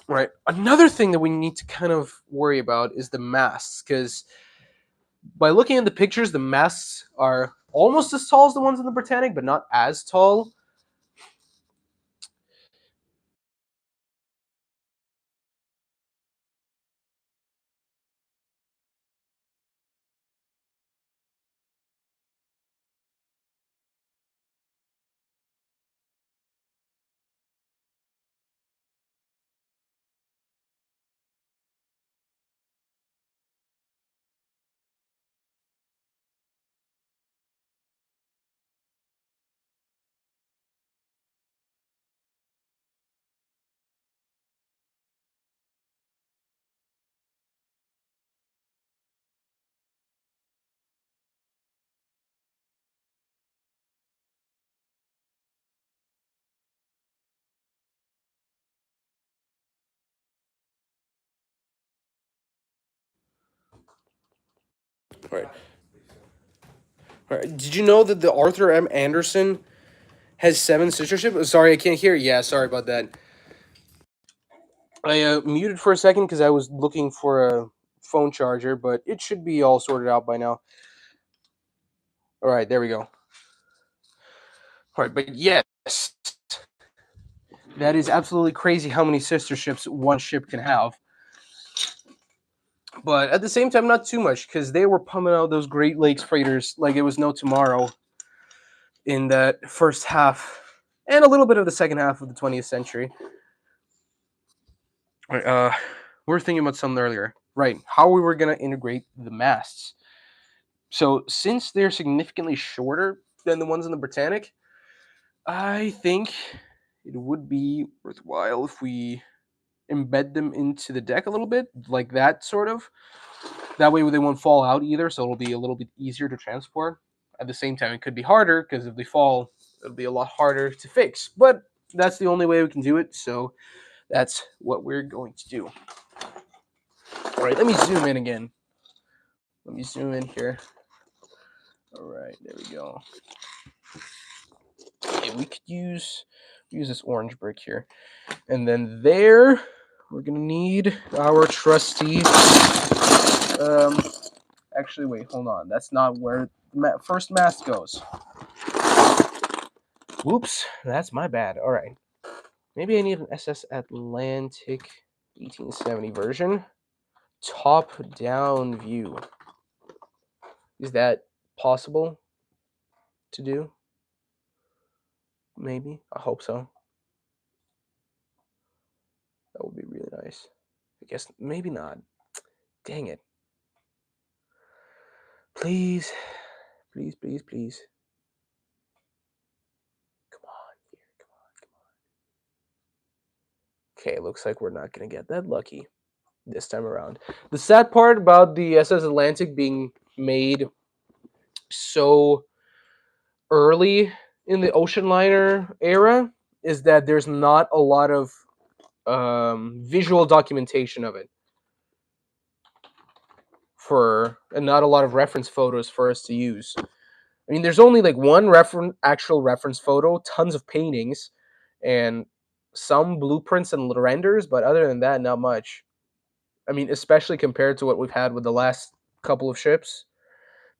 Right. Another thing that we need to kind of worry about is the masks, because by looking at the pictures, the masks are almost as tall as the ones in the Britannic, but not as tall. All right. All right. Did you know that the Arthur M. Anderson has 7 sister ships? Sorry, I can't hear. Yeah, sorry about that. I muted for a second because I was looking for a phone charger, but it should be all sorted out by now. All right, there we go. All right, but yes, that is absolutely crazy how many sister ships one ship can have. But at the same time, not too much because they were pumping out those Great Lakes freighters like it was no tomorrow in that first half and a little bit of the second half of the 20th century. Right, we were thinking about something earlier. Right, how we were going to integrate the masts. So since they're significantly shorter than the ones in the Britannic, I think it would be worthwhile if we embed them into the deck a little bit, like that sort of. That way they won't fall out either, so it'll be a little bit easier to transport. At the same time, it could be harder because if they fall, it'll be a lot harder to fix. But that's the only way we can do it, so that's what we're going to do. All right, let me zoom in again. Let me zoom in here. All right, there we go. Okay, we could use this orange brick here. And then there, we're going to need our trusty... actually, wait, hold on. That's not where the first mast goes. Whoops, that's my bad. All right. Maybe I need an SS Atlantic 1870 version. Top-down view. Is that possible to do? Maybe. I hope so. That would be really nice. I guess maybe not. Dang it. Please. Please, please, please. Come on here. Come on. Okay, looks like we're not going to get that lucky this time around. The sad part about the SS Atlantic being made so early in the ocean liner era is that there's not a lot of visual documentation of it and not a lot of reference photos for us to use. I mean, there's only like one actual reference photo, tons of paintings, and some blueprints and renders, but other than that, not much. I mean, especially compared to what we've had with the last couple of ships.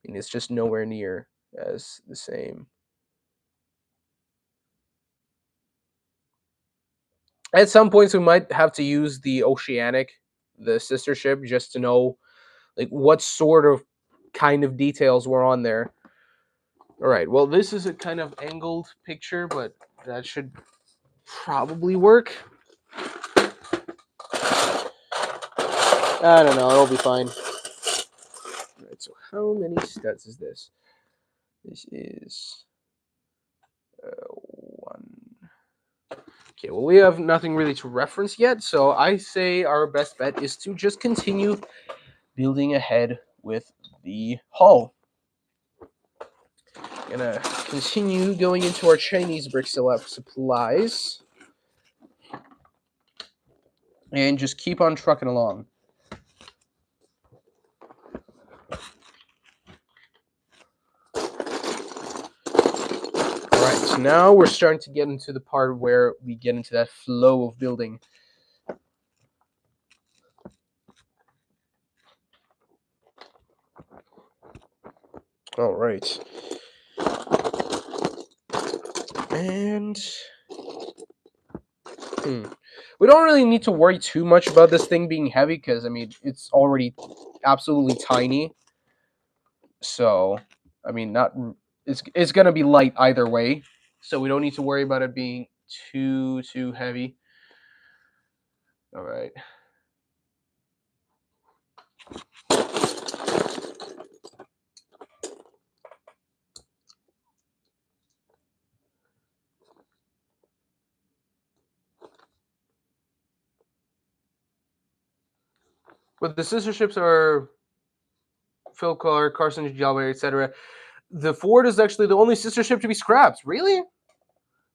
I mean, it's just nowhere near as the same. At some points, we might have to use the Oceanic, the sister ship, just to know like what sort of kind of details were on there. All right, well, this is a kind of angled picture, but that should probably work. I don't know, it'll be fine. All right, so how many studs is this? This is 1. Okay, well, we have nothing really to reference yet, so I say our best bet is to just continue building ahead with the hull. Gonna continue going into our Chinese brick supplies and just keep on trucking along. Alright, so now we're starting to get into the part where we get into that flow of building. Alright. And we don't really need to worry too much about this thing being heavy because, I mean, it's already absolutely tiny. So, I mean, it's going to be light either way. So we don't need to worry about it being too heavy. All right. But the sister ships are Phil Clark, Carson Jalbert, etc. The Ford is actually the only sister ship to be scrapped. Really?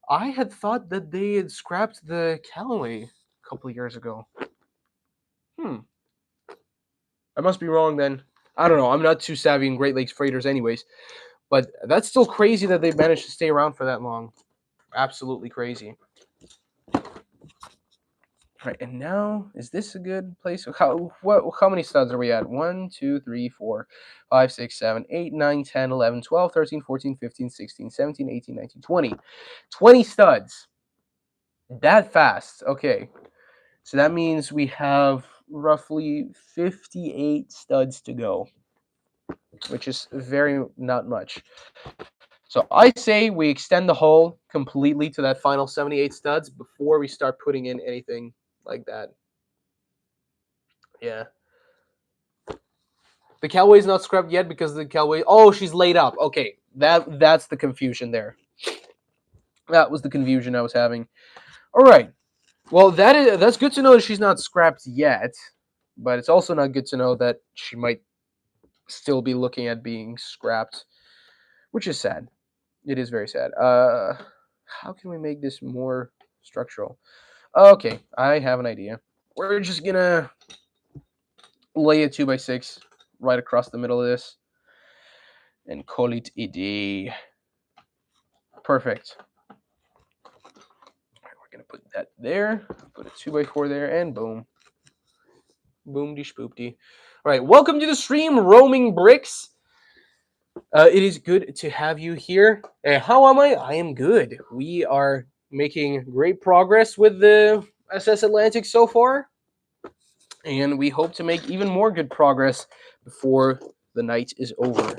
I had thought that they had scrapped the Callaway a couple of years ago. I must be wrong then. I don't know. I'm not too savvy in Great Lakes freighters, anyways. But that's still crazy that they managed to stay around for that long. Absolutely crazy. All right, and now is this a good place? How many studs are we at? 1, 2, 3, 4, 5, 6, 7, 8, 9, 10, 11, 12, 13, 14, 15, 16, 17, 18, 19, 20. 20 studs. That fast. Okay. So that means we have roughly 58 studs to go, which is very not much. So I say we extend the hull completely to that final 78 studs before we start putting in anything like that. Yeah. The Callaway's not scrubbed yet because the Callaway. Oh, she's laid up. Okay, that's the confusion there. That was the confusion I was having. All right. Well, that's good to know that she's not scrapped yet, but it's also not good to know that she might still be looking at being scrapped, which is sad. It is very sad. How can we make this more structural? Okay, I have an idea. We're just gonna lay a 2x6 right across the middle of this and call it a day. Perfect. We're gonna put that there, put a 2x4 there, and boom. Boom de spoopty. All right, welcome to the stream, Roaming Bricks. It is good to have you here. How am I? I am good. We are making great progress with the SS Atlantic so far, and we hope to make even more good progress before the night is over.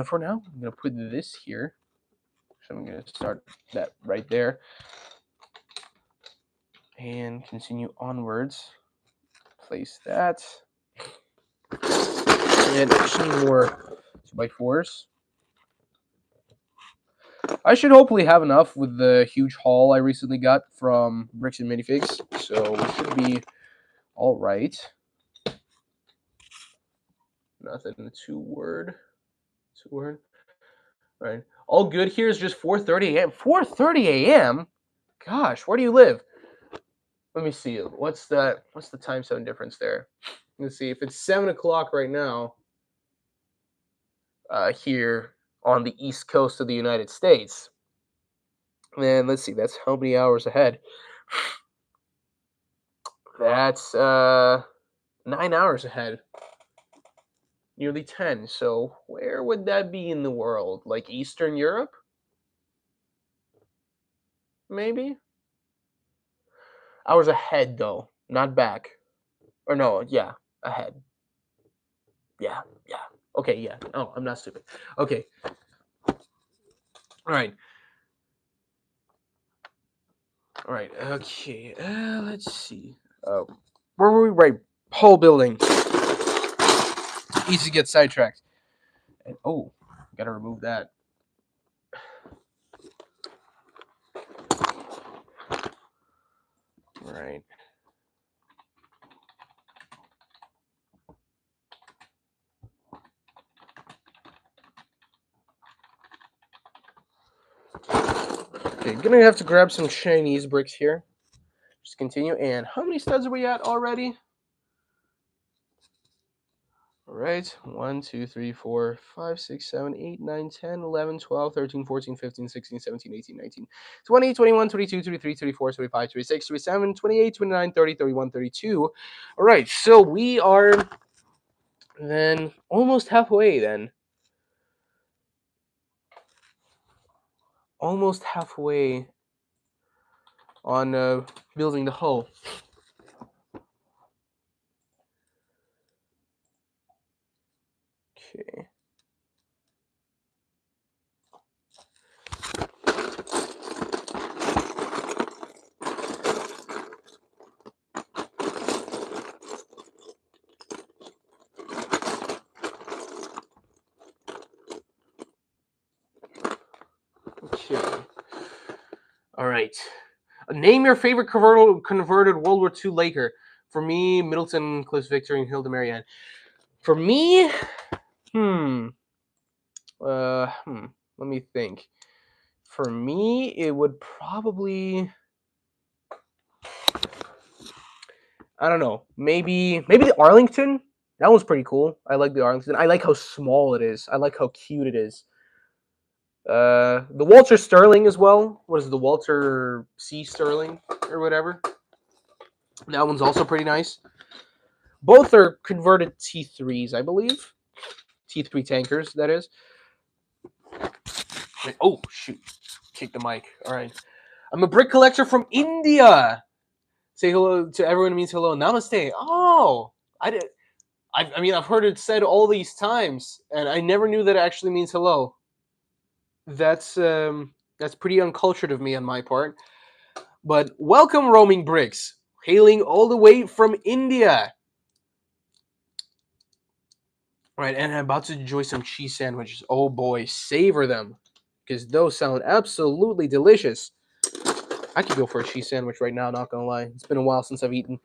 For now, I'm going to put this here. So I'm going to start that right there and continue onwards. Place that. And actually more 2x4s. I should hopefully have enough with the huge haul I recently got from Bricks and Minifigs, so we should be all right. Nothing too word. Right. All good here is just 4:30 a.m. 4:30 a.m. Gosh, where do you live? Let me see. What's the time zone difference there? Let's see. If it's 7 o'clock right now, here on the east coast of the United States, then let's see. That's how many hours ahead? That's 9 hours ahead. Nearly 10. So where would that be in the world? Like Eastern Europe? Maybe? Hours ahead, though, not back. Or no, yeah, ahead. Yeah. Okay, yeah. Oh, I'm not stupid. Okay. All right. Okay. Let's see. Where were we? Right. Pole building. Easy to get sidetracked. And gotta remove that. All right. Okay, gonna have to grab some Chinese bricks here. Just continue. And how many studs are we at already? All right. 1, 2, 3, 4, 5, 6, 7, 8, 9, 10, 11, 12, 13, 14, 15, 16, 17, 18, 19, 20, 21, 22, 23, 24, 25, 26, 27, 28, 29, 30, 31, 32. All right. So we are then almost halfway then. Almost halfway on building the hull. Okay. Okay. All right. Name your favorite converted World War II Laker. For me, Middleton, Cliffs Victory, and Hilda Marianne. For me, let me think. For me, it would probably, I don't know, maybe the Arlington. That one's pretty cool. I like the Arlington. I like how small it is. I like how cute it is. The Walter Sterling as well. What is it, the Walter C. Sterling or whatever? That one's also pretty nice. Both are converted T3s, I believe. T3 tankers, that is. Wait, oh, shoot. Kick the mic. All right. I'm a brick collector from India. Say hello to everyone who means hello. Namaste. Oh, I did. I mean, I've heard it said all these times, and I never knew that it actually means hello. That's pretty uncultured of me on my part. But welcome, roaming bricks, hailing all the way from India. Right, and I'm about to enjoy some cheese sandwiches. Oh boy, savor them, because those sound absolutely delicious. I could go for a cheese sandwich right now, not gonna lie. It's been a while since I've eaten.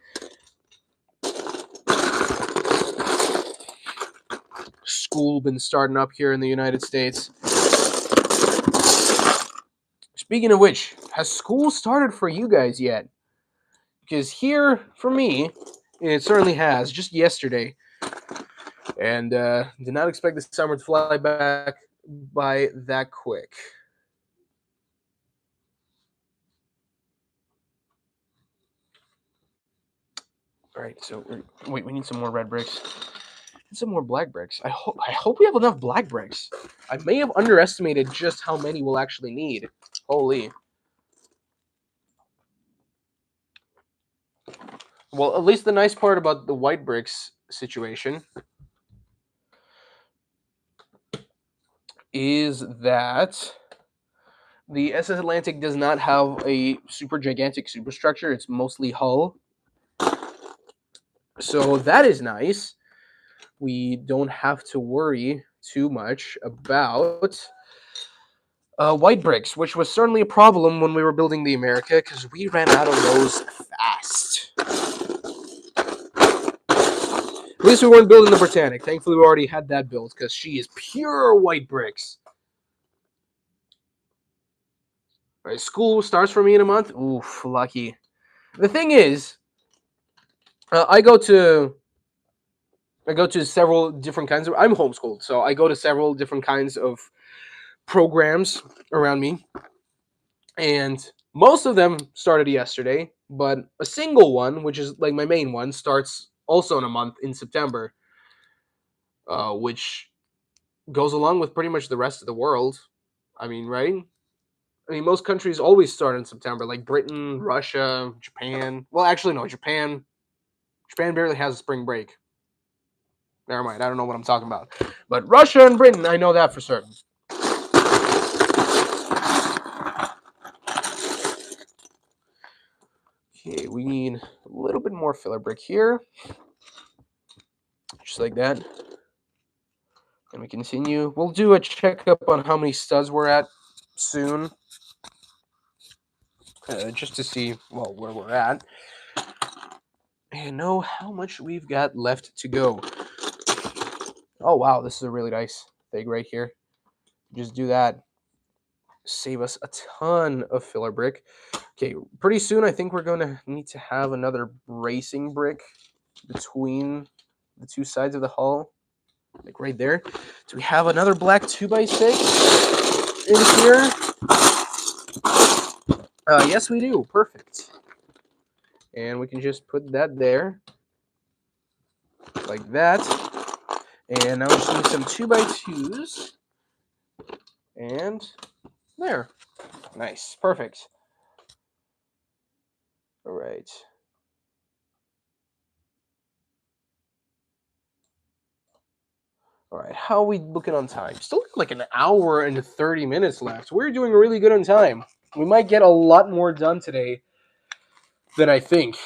School been starting up here in the United States. Speaking of which, has school started for you guys yet? Because here, for me, it certainly has, just yesterday. And did not expect the summer to fly back by that quick. All right, so wait, we need some more red bricks. Some more black bricks. I hope we have enough black bricks. I may have underestimated just how many we'll actually need. Holy. Well, at least the nice part about the white bricks situation is that the SS Atlantic does not have a super gigantic superstructure. It's mostly hull. So that is nice. We don't have to worry too much about white bricks, which was certainly a problem when we were building the America, because we ran out of those fast. At least we weren't building the Britannic. Thankfully, we already had that built, because she is pure white bricks. All right, school starts for me in a month. Oof, lucky. The thing is, I go to several different kinds of. I'm homeschooled, so I go to several different kinds of programs around me, and most of them started yesterday. But a single one, which is like my main one, starts also in a month in September, which goes along with pretty much the rest of the world. I mean, right? I mean, most countries always start in September, like Britain, Russia, Japan. Well, actually, no, Japan. Japan barely has a spring break. Never mind, I don't know what I'm talking about. But Russia and Britain, I know that for certain. Okay, we need a little bit more filler brick here. Just like that. And we continue. We'll do a checkup on how many studs we're at soon. Just to see, well, where we're at. And know how much we've got left to go. Oh, wow, this is a really nice thing right here. Just do that. Save us a ton of filler brick. Okay, pretty soon I think we're going to need to have another bracing brick between the two sides of the hull. Like right there. Do we have another black 2x6 in here? Yes, we do. Perfect. And we can just put that there. Like that. And now we just need some 2x2s. And there. Nice. Perfect. All right. All right, how are we looking on time? Still like an hour and 30 minutes left. We're doing really good on time. We might get a lot more done today than I think.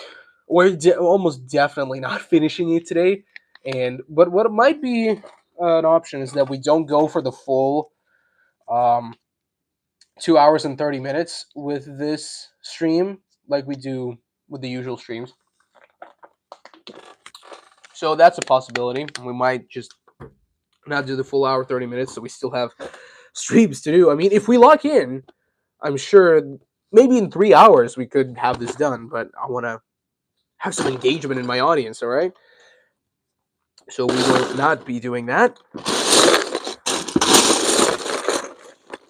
We're almost definitely not finishing it today. But what might be an option is that we don't go for the full 2 hours and 30 minutes with this stream like we do with the usual streams. So that's a possibility. We might just not do the full hour 30 minutes, so we still have streams to do. I mean, if we lock in, I'm sure maybe in 3 hours we could have this done, but I want to have some engagement in my audience, all right? So we will not be doing that.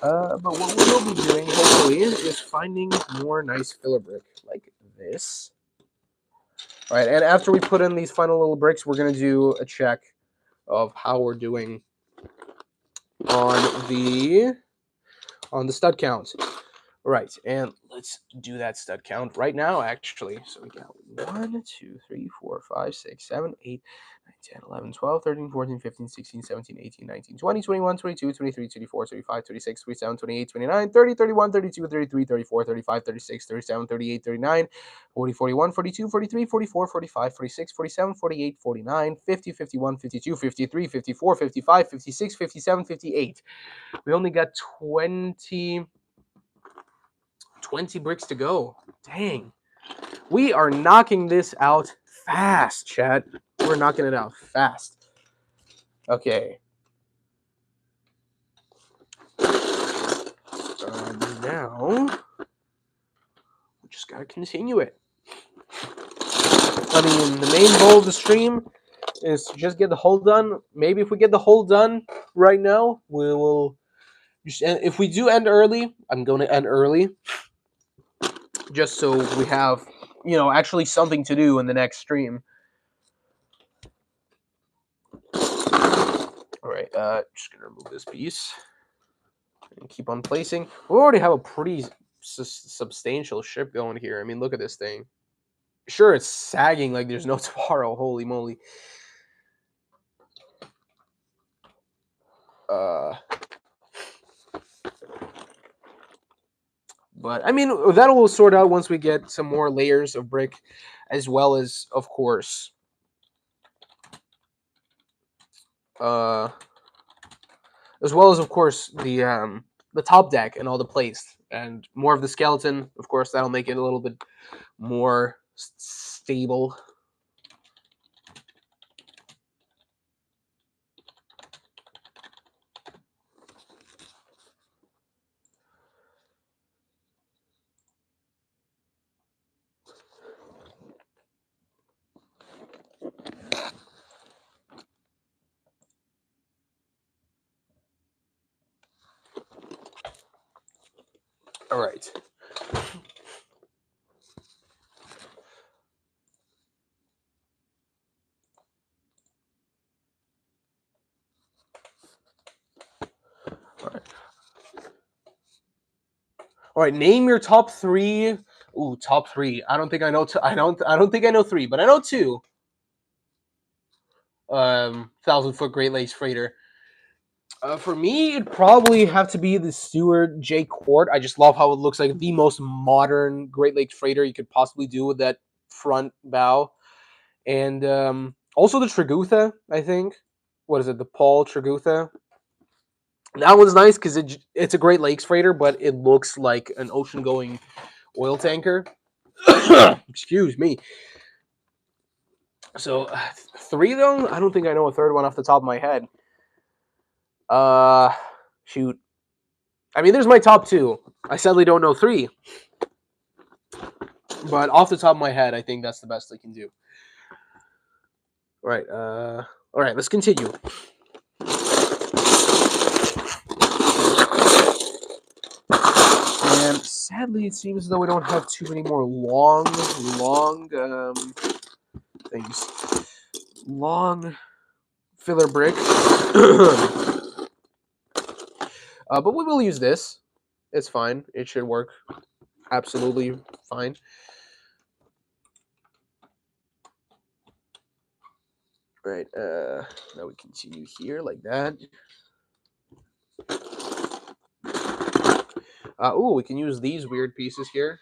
But what we will be doing, hopefully, is finding more nice filler brick like this. All right, and after we put in these final little bricks, we're going to do a check of how we're doing on the stud count. Right, and let's do that stud count right now, actually. So we got 1, 2, 3, 4, 5, 6, 7, 8, 9, 10, 11, 12, 13, 14, 15, 16, 17, 18, 19, 20, 21, 22, 23, 24, 25, 26, 27, 28, 29, 30, 31, 32, 33, 34, 35, 36, 37, 38, 39, 40, 41, 42, 43, 44, 45, 46, 47, 48, 49, 50, 51, 52, 53, 54, 55, 56, 57, 58. We only got 20 bricks to go. Dang. We are knocking this out fast, chat. We're knocking it out fast. Okay. Now, we just gotta continue it. I mean, the main goal of the stream is to just get the hole done. Maybe if we get the hole done right now, we will. If we do end early, I'm going to end early, just so we have, actually something to do in the next stream. All right, just gonna remove this piece and keep on placing. We already have a pretty substantial ship going here. I mean, look at this thing. Sure, it's sagging like there's no tomorrow. Holy moly. But I mean, that will sort out once we get some more layers of brick, as well as, of course, the top deck and all the plates and more of the skeleton. Of course, that'll make it a little bit more stable. All right. All right. Name your top three. Ooh, top three. I don't think I know. I don't think I know three, but I know two. 1,000-foot Great Lakes freighter. For me, it'd probably have to be the Stewart J Quart. I just love how it looks like the most modern Great Lakes freighter you could possibly do with that front bow. And also the Tragutha, I think. What is it? The Paul Tragutha. That one's nice because it's a Great Lakes freighter, but it looks like an ocean-going oil tanker. Excuse me. So, three, though? I don't think I know a third one off the top of my head. Shoot. I mean, there's my top two. I sadly don't know three. But off the top of my head, I think that's the best I can do. All right. All right, let's continue. And sadly, it seems as though we don't have too many more long things. Long filler brick. But we will use this. It's fine. It should work absolutely fine. Right. Now we continue here like that. Ooh, we can use these weird pieces here.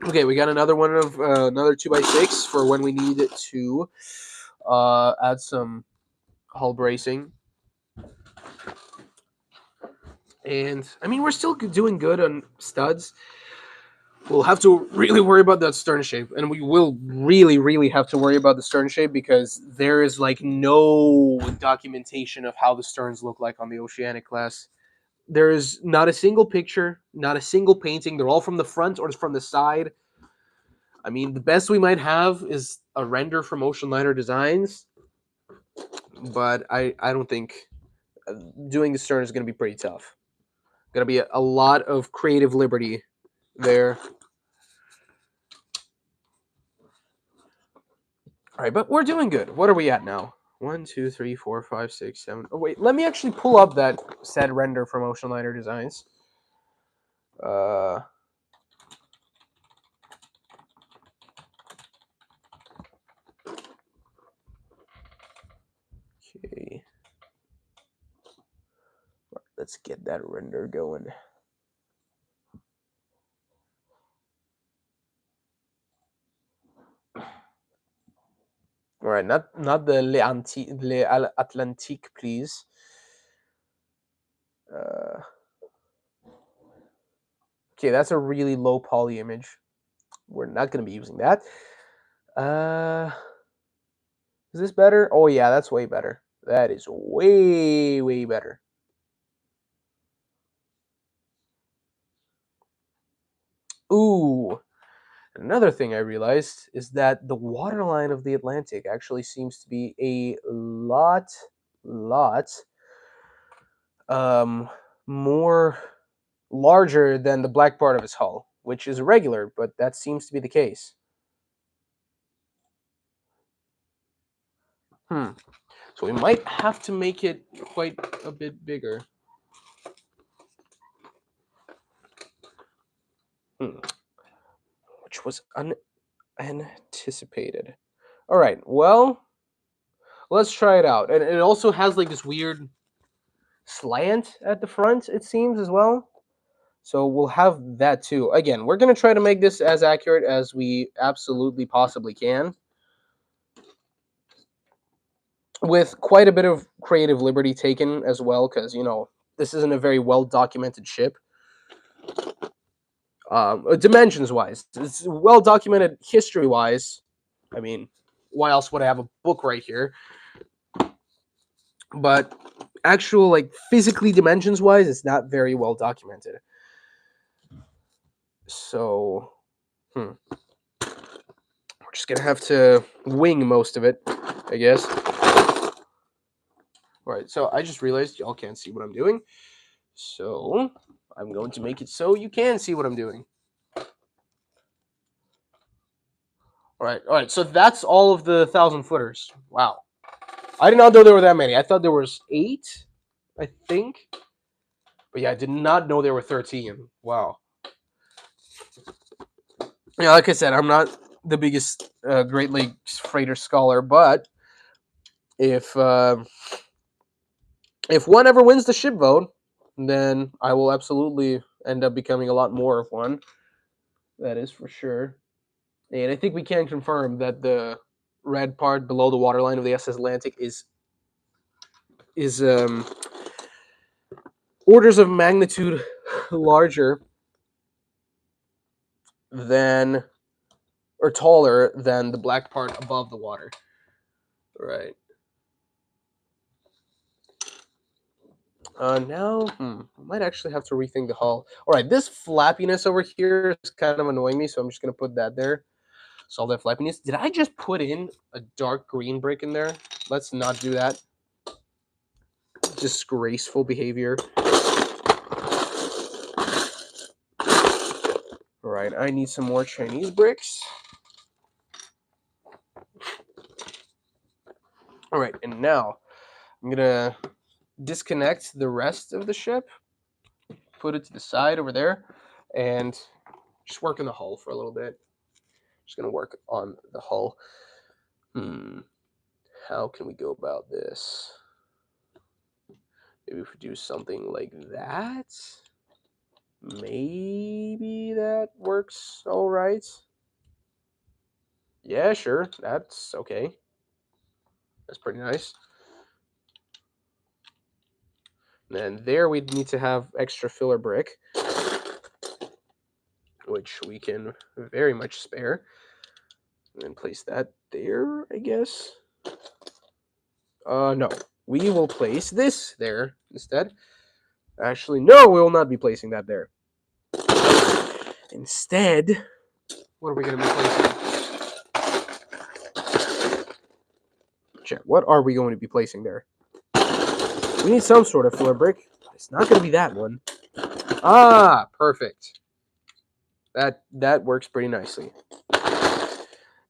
Okay, we got another one of another 2x6 for when we need to add some hull bracing. And I mean, we're still doing good on studs. We'll have to really worry about that stern shape, and we will really have to worry about the stern shape because there is like no documentation of how the sterns look like on the Oceanic class. There is not a single picture, not a single painting. They're all from the front or from the side. I mean, the best we might have is a render from Oceanliner Designs, but I don't think doing the stern is going to be pretty tough. Going to be a lot of creative liberty there. All right, but we're doing good. What are we at now? 1, 2, 3, 4, 5, 6, 7. Oh wait, let me actually pull up that said render from Oceanliner Designs. Okay. Let's get that render going. All right, not the Le Atlantique, please. Okay, that's a really low poly image. We're not going to be using that. Is this better? Oh yeah, that's way better. That is way, way better. Ooh. Another thing I realized is that the waterline of the Atlantic actually seems to be a lot more larger than the black part of its hull, which is irregular, but that seems to be the case. So we might have to make it quite a bit bigger. Which was unanticipated. All right, well, let's try it out. And it also has like this weird slant at the front, it seems, as well. So we'll have that too. Again, we're going to try to make this as accurate as we absolutely possibly can, with quite a bit of creative liberty taken as well, because, you know, this isn't a very well-documented ship. Dimensions-wise. It's well-documented history-wise. I mean, why else would I have a book right here? But actual, like, physically dimensions-wise, it's not very well-documented. So, we're just going to have to wing most of it, I guess. All right, so I just realized y'all can't see what I'm doing. So I'm going to make it so you can see what I'm doing. All right, so that's all of the 1,000-footers. Wow. I did not know there were that many. I thought there was 8, I think. But yeah, I did not know there were 13. Wow. Yeah, like I said, I'm not the biggest Great Lakes freighter scholar, but if one ever wins the ship vote, then I will absolutely end up becoming a lot more of one. That is for sure. And I think we can confirm that the red part below the waterline of the SS Atlantic is orders of magnitude larger than, or taller than, the black part above the water. Right. Now, I might actually have to rethink the hull. All right, this flappiness over here is kind of annoying me, so I'm just going to put that there. Solve that flappiness. Did I just put in a dark green brick in there? Let's not do that. Disgraceful behavior. All right, I need some more Chinese bricks. All right, and now I'm going to disconnect the rest of the ship, put it to the side over there, and just work on the hull for a little bit. Just going to work on the hull. How can we go about this? Maybe if we do something like that. Maybe that works all right. Yeah, sure. That's okay. That's pretty nice. And then there we need to have extra filler brick, which we can very much spare. And then place that there, I guess. No. We will place this there instead. Actually, no, we will not be placing that there. Instead, what are we going to be placing? Check. What are we going to be placing there? We need some sort of filler brick. It's not going to be that one. Ah, perfect. That works pretty nicely.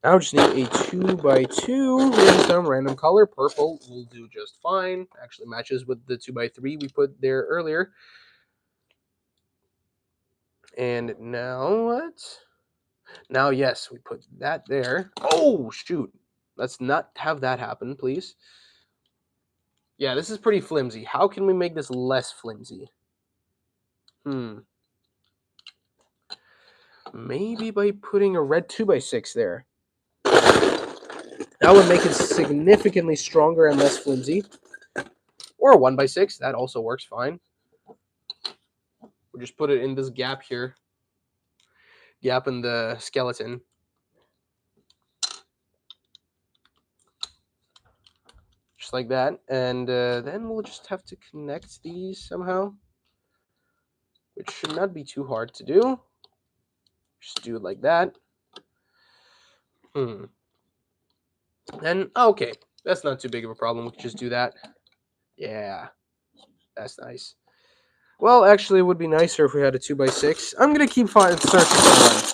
Now just need a 2x2 in some random color. Purple will do just fine. Actually matches with the 2x3 we put there earlier. And now what? Now, yes, we put that there. Oh, shoot. Let's not have that happen, please. Yeah, this is pretty flimsy. How can we make this less flimsy? Maybe by putting a red 2x6 there. That would make it significantly stronger and less flimsy. Or a 1x6. That also works fine. We'll just put it in this gap here. Gap in the skeleton. Just like that. And then we'll just have to connect these somehow. Which should not be too hard to do. Just do it like that. Then, okay. That's not too big of a problem. We can just do that. Yeah. That's nice. Well, actually, it would be nicer if we had a 2x6. I'm going to keep searching for one.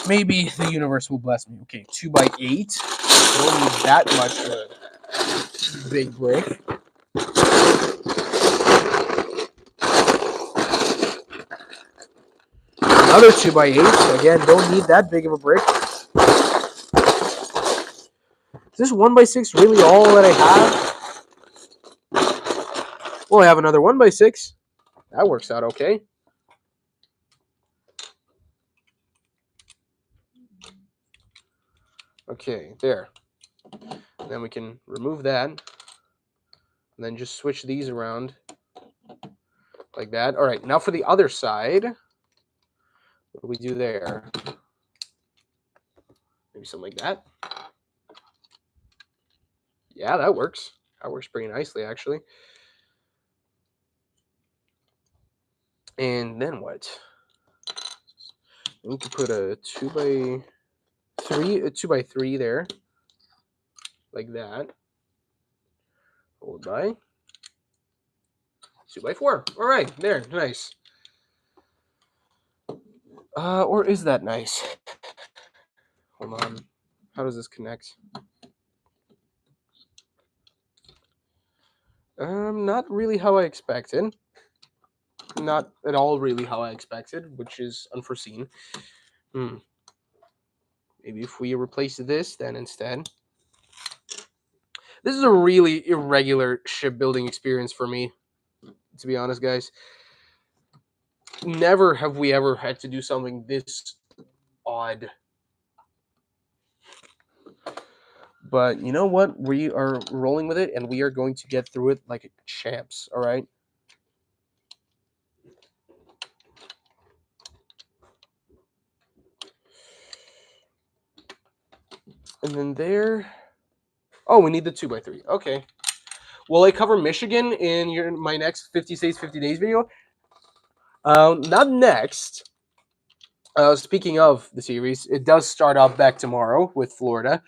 Maybe the universe will bless me. Okay, 2x8. Don't need that much big brick. Another 2x8. Again, don't need that big of a brick. Is this 1x6 really all that I have? Well, I have another 1x6. That works out okay. Okay, there. And then we can remove that. And then just switch these around. Like that. All right, now for the other side. What do we do there? Maybe something like that. Yeah, that works. That works pretty nicely, actually. And then what? We could put a 2x3 there. Like that. Followed by 2x4. All right, there, nice. Or is that nice? Hold on. How does this connect? Not really how I expected. Not at all really how I expected, which is unforeseen. Maybe if we replace this then instead. This is a really irregular shipbuilding experience for me, to be honest, guys. Never have we ever had to do something this odd. But you know what? We are rolling with it, and we are going to get through it like champs, all right? And then there... Oh, we need the 2x3. Okay. Will I cover Michigan in my next 50 States, 50 Days video? Not next. Speaking of the series, it does start up back tomorrow with Florida.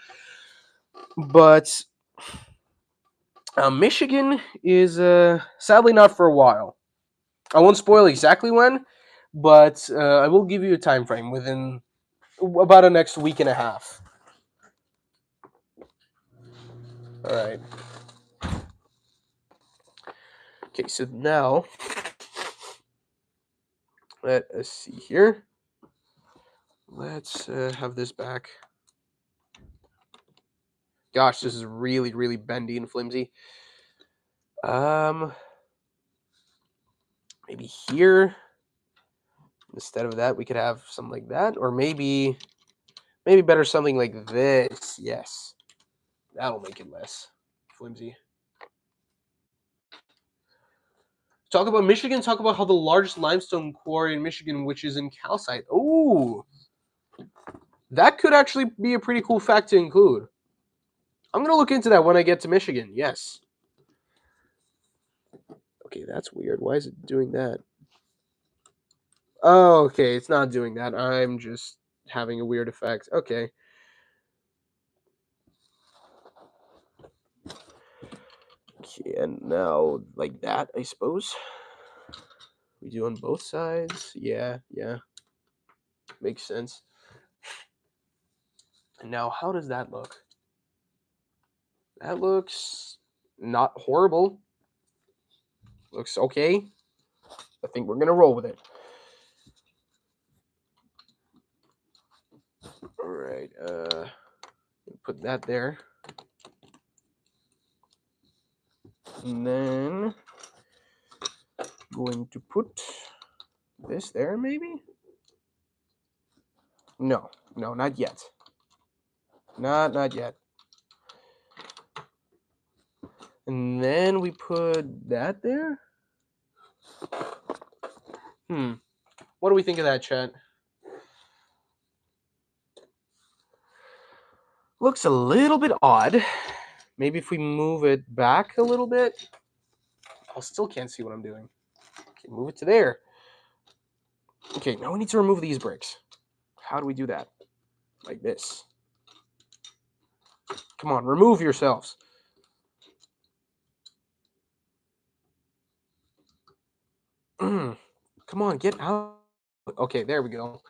But Michigan is sadly not for a while. I won't spoil exactly when, but I will give you a time frame within about the next week and a half. All right. Okay, so now let us see here. Let's have this back. Gosh, this is really, really bendy and flimsy. Maybe here. Instead of that, we could have something like that, or maybe better something like this. Yes, that'll make it less flimsy. Talk about Michigan. Talk about how the largest limestone quarry in Michigan, which is in calcite. Ooh, that could actually be a pretty cool fact to include. I'm gonna look into that when I get to Michigan. Yes. Okay, that's weird. Why is it doing that? Oh, okay, it's not doing that. I'm just having a weird effect. Okay. Okay, and now like that, I suppose. We do on both sides. Yeah, yeah. Makes sense. And now how does that look? That looks not horrible. Looks okay. I think we're gonna roll with it. All right. Put that there. And then going to put this there, maybe? No, no, not yet. Not yet. And then we put that there. What do we think of that, chat? Looks a little bit odd. Maybe if we move it back a little bit. I still can't see what I'm doing. Okay, move it to there. Okay, now we need to remove these bricks. How do we do that? Like this. Come on, remove yourselves. Come on, get out. Okay, there we go.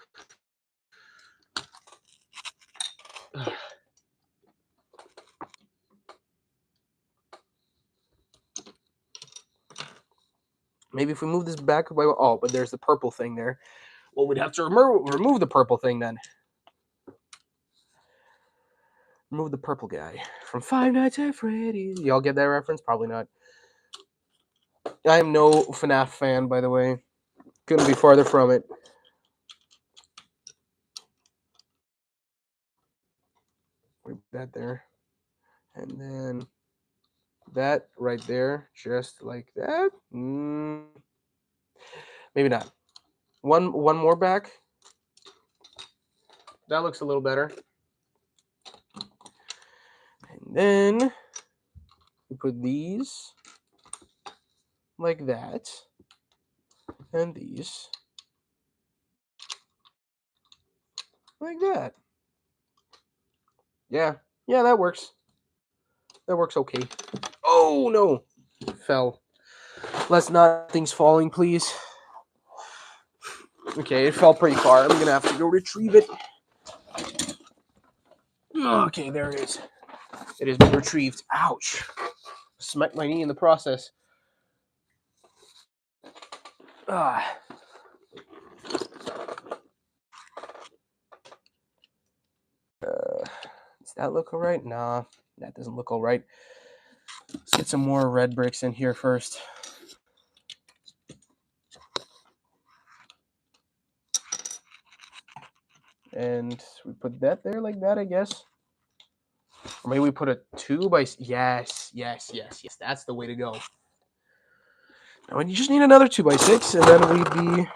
Maybe if we move this back. Oh, but there's the purple thing there. Well, we'd have to remove the purple thing then. Remove the purple guy from Five Nights at Freddy's. Y'all get that reference? Probably not. I am no FNAF fan, by the way. Couldn't be farther from it. Put that there. And then that right there, just like that. Maybe not. One more back. That looks a little better. And then we put these like that. And these like that. Yeah, that works. That works okay. Oh, no. Fell. Let's not things falling, please. Okay, it fell pretty far. I'm going to have to go retrieve it. Okay, there it is. It has been retrieved. Ouch. Smacked my knee in the process. Does that look all right? Nah, that doesn't look all right. Let's get some more red bricks in here first. And we put that there like that, I guess. Or maybe we put a 2 by... Yes. That's the way to go. Now you just need another 2 by 6, and then we'd be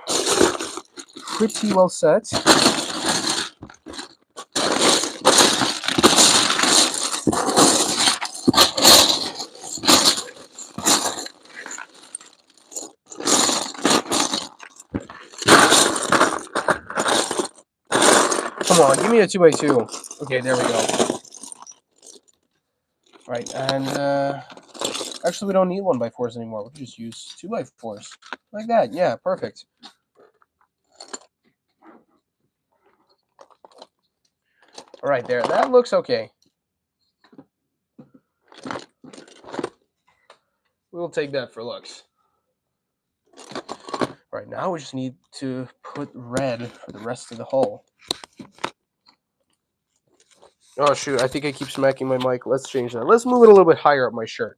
pretty well set. Come on, give me a 2 by 2. Okay, there we go. Right, and actually we don't need 1 by 4s anymore. We can just use 2 by 4s. Like that, yeah, perfect. All right, there, that looks okay. We'll take that for looks. Right, now we just need to put red for the rest of the hull. Oh, shoot, I think I keep smacking my mic. Let's change that. Let's move it a little bit higher up my shirt.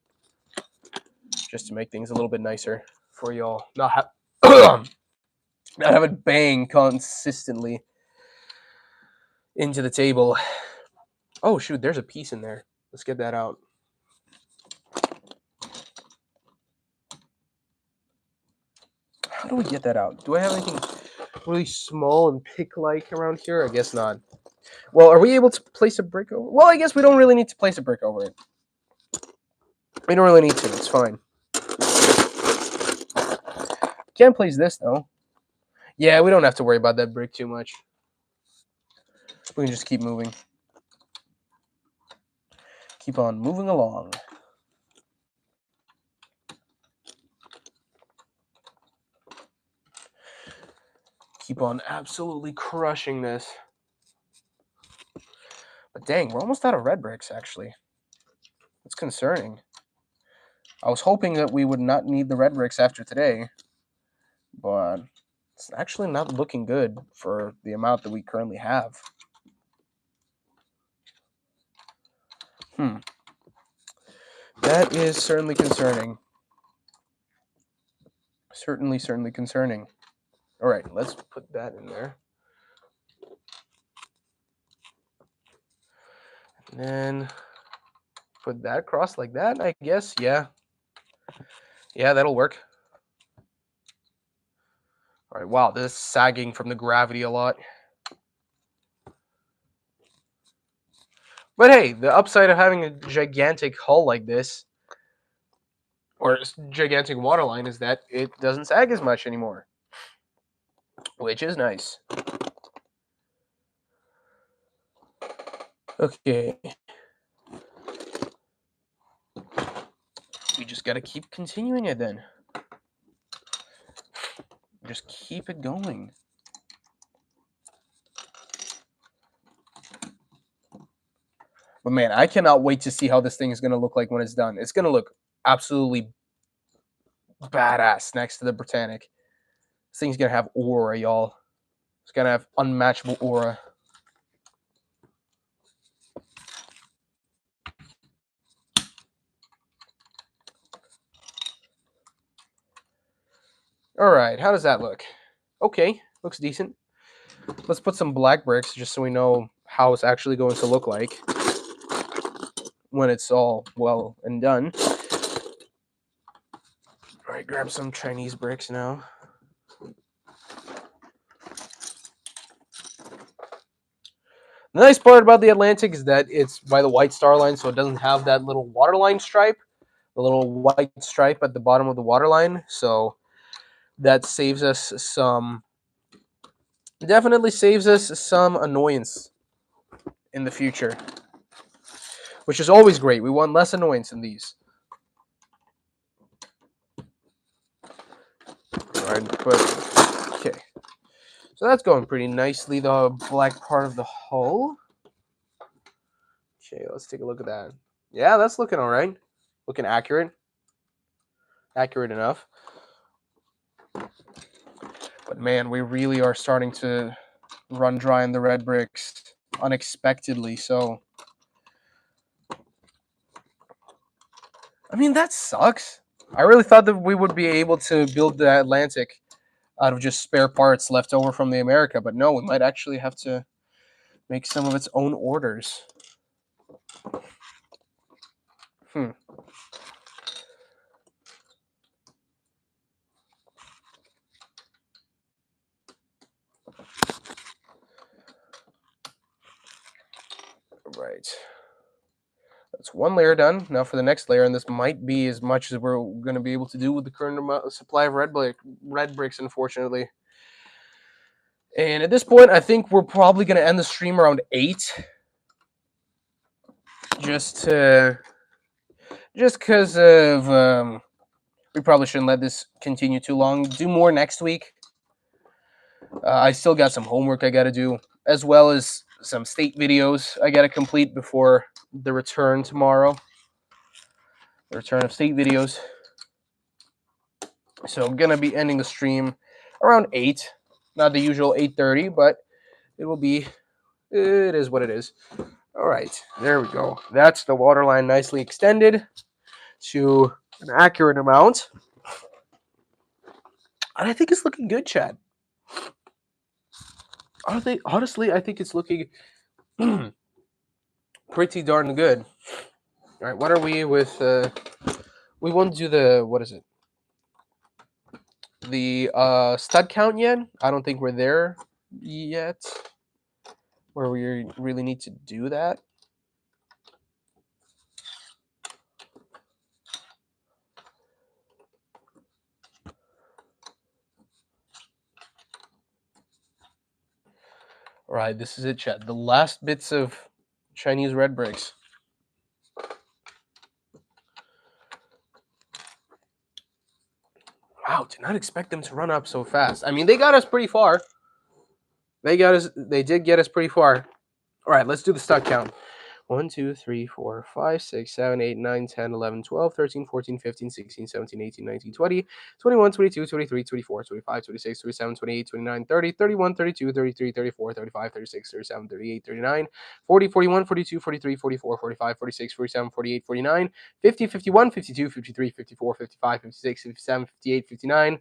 Just to make things a little bit nicer for y'all. Not have it bang consistently into the table. Oh, shoot, there's a piece in there. Let's get that out. How do we get that out? Do I have anything really small and pick-like around here? I guess not. Well, are we able to place a brick over? Well, I guess we don't really need to place a brick over it. We don't really need to. It's fine. Can't place this, though. Yeah, we don't have to worry about that brick too much. We can just keep moving. Keep on moving along. Keep on absolutely crushing this. But dang, we're almost out of red bricks, actually. It's concerning. I was hoping that we would not need the red bricks after today, but it's actually not looking good for the amount that we currently have. That is certainly concerning. Certainly concerning. All right, let's put that in there. And then put that across like that, I guess. Yeah. Yeah, that'll work. All right, wow, this is sagging from the gravity a lot. But hey, the upside of having a gigantic hull like this, or gigantic waterline, is that it doesn't sag as much anymore, which is nice. Okay. We just gotta keep continuing it then. Just keep it going. But man, I cannot wait to see how this thing is gonna look like when it's done. It's gonna look absolutely badass next to the Britannic. This thing's gonna have aura, y'all. It's gonna have unmatchable aura. All right, how does that look? Okay, looks decent. Let's put some black bricks just so we know how it's actually going to look like when it's all well and done. All right, grab some Chinese bricks now. The nice part about the Atlantic is that it's by the White Star Line, so it doesn't have that little waterline stripe, the little white stripe at the bottom of the waterline. So that saves us some, definitely saves us some annoyance in the future, which is always great. We want less annoyance in these. All right, but okay. So that's going pretty nicely, the black part of the hull. Okay, let's take a look at that. Yeah, that's looking all right. Looking accurate. Accurate enough. But man, we really are starting to run dry in the red bricks unexpectedly. So, I mean, that sucks. I really thought that we would be able to build the Atlantic out of just spare parts left over from the America, but no, we might actually have to make some of its own orders. Right. That's one layer done. Now for the next layer, and this might be as much as we're going to be able to do with the current supply of red bricks, unfortunately. And at this point, I think we're probably going to end the stream around 8. Just because of we probably shouldn't let this continue too long. Do more next week. I still got some homework I got to do, as well as some state videos I got to complete before the return tomorrow. The return of state videos. So I'm gonna be ending the stream around 8, not the usual 8:30, but it will be. It is what it is. All right, there we go. That's the waterline nicely extended to an accurate amount, and I think it's looking good, Chad. Honestly, I think it's looking pretty darn good. All right, what are we with? We won't do the, what is it? The stud count yet? I don't think we're there yet, where we really need to do that. All right, this is it, chat. The last bits of Chinese red bricks. Wow, did not expect them to run up so fast. I mean, they got us pretty far. They did get us pretty far. All right, let's do the stock count. 1, 2, 3, 4, 5, 6, 7, 8, 9, 10, 11, 12, 13, 14, 15, 16, 17, 18, 19, 20, 21, 22, 23, 24, 25, 26, 27, 28, 29, 30, 31, 32, 33, 34, 35, 36, 37, 38, 39, 40, 41, 42, 43, 44, 45, 46, 47, 48, 49, 50, 51, 52, 53, 54, 55, 56, 57, 58, 59,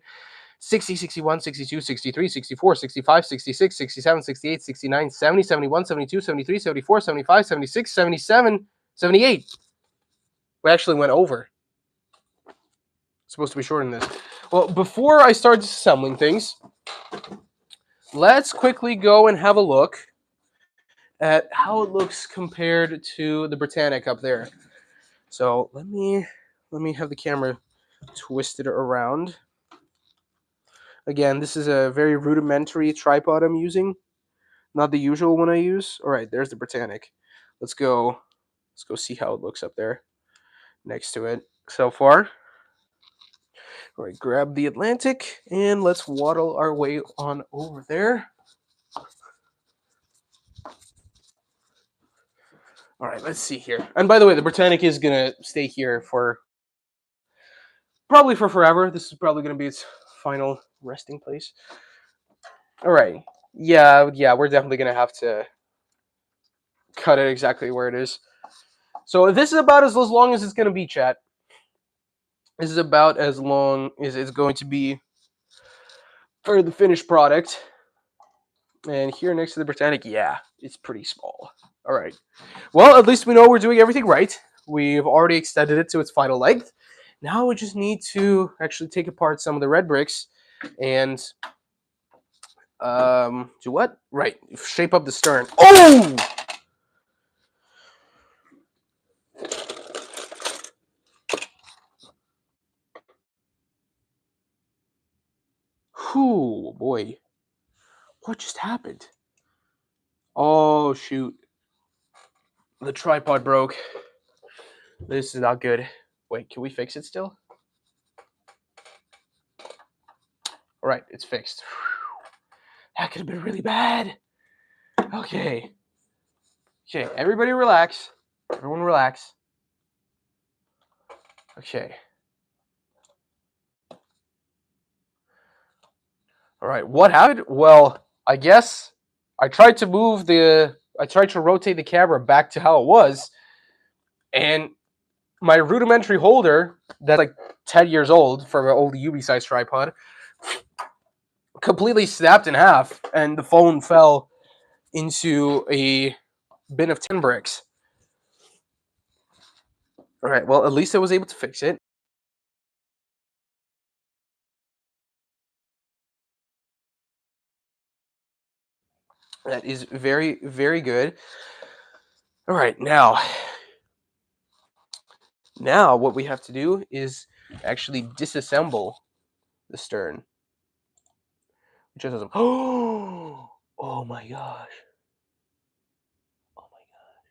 60, 61, 62, 63, 64, 65, 66, 67, 68, 69, 70, 71, 72, 73, 74, 75, 76, 77, 78. We actually went over. It's supposed to be shorter than this. Well, before I start disassembling things, let's quickly go and have a look at how it looks compared to the Britannic up there. So let me have the camera twisted around. Again, this is a very rudimentary tripod I'm using. Not the usual one I use. All right, there's the Britannic. Let's go see how it looks up there next to it so far. All right, grab the Atlantic and let's waddle our way on over there. All right, let's see here. And by the way, the Britannic is going to stay here for probably for forever. This is probably going to be its final resting place. All right. Yeah, we're definitely going to have to cut it exactly where it is. So this is about as long as it's going to be, chat. This is about as long as it's going to be for the finished product. And here next to the Britannic, yeah, it's pretty small. All right. Well, at least we know we're doing everything right. We've already extended it to its final length. Now we just need to actually take apart some of the red bricks and do what? Right, shape up the stern. Oh! Whew, boy. What just happened? Oh, shoot. The tripod broke. This is not good. Wait, can we fix it still? All right, it's fixed. That could have been really bad. Okay. Okay, everybody relax. Everyone relax. Okay. All right, what happened? Well, I guess I tried to rotate the camera back to how it was, and my rudimentary holder that's like 10 years old from an old UV-size tripod completely snapped in half, and the phone fell into a bin of 10 bricks. All right, well, at least I was able to fix it. That is very, very good. All right, now what we have to do is actually disassemble the stern. Which is awesome. Oh my gosh. Oh my gosh.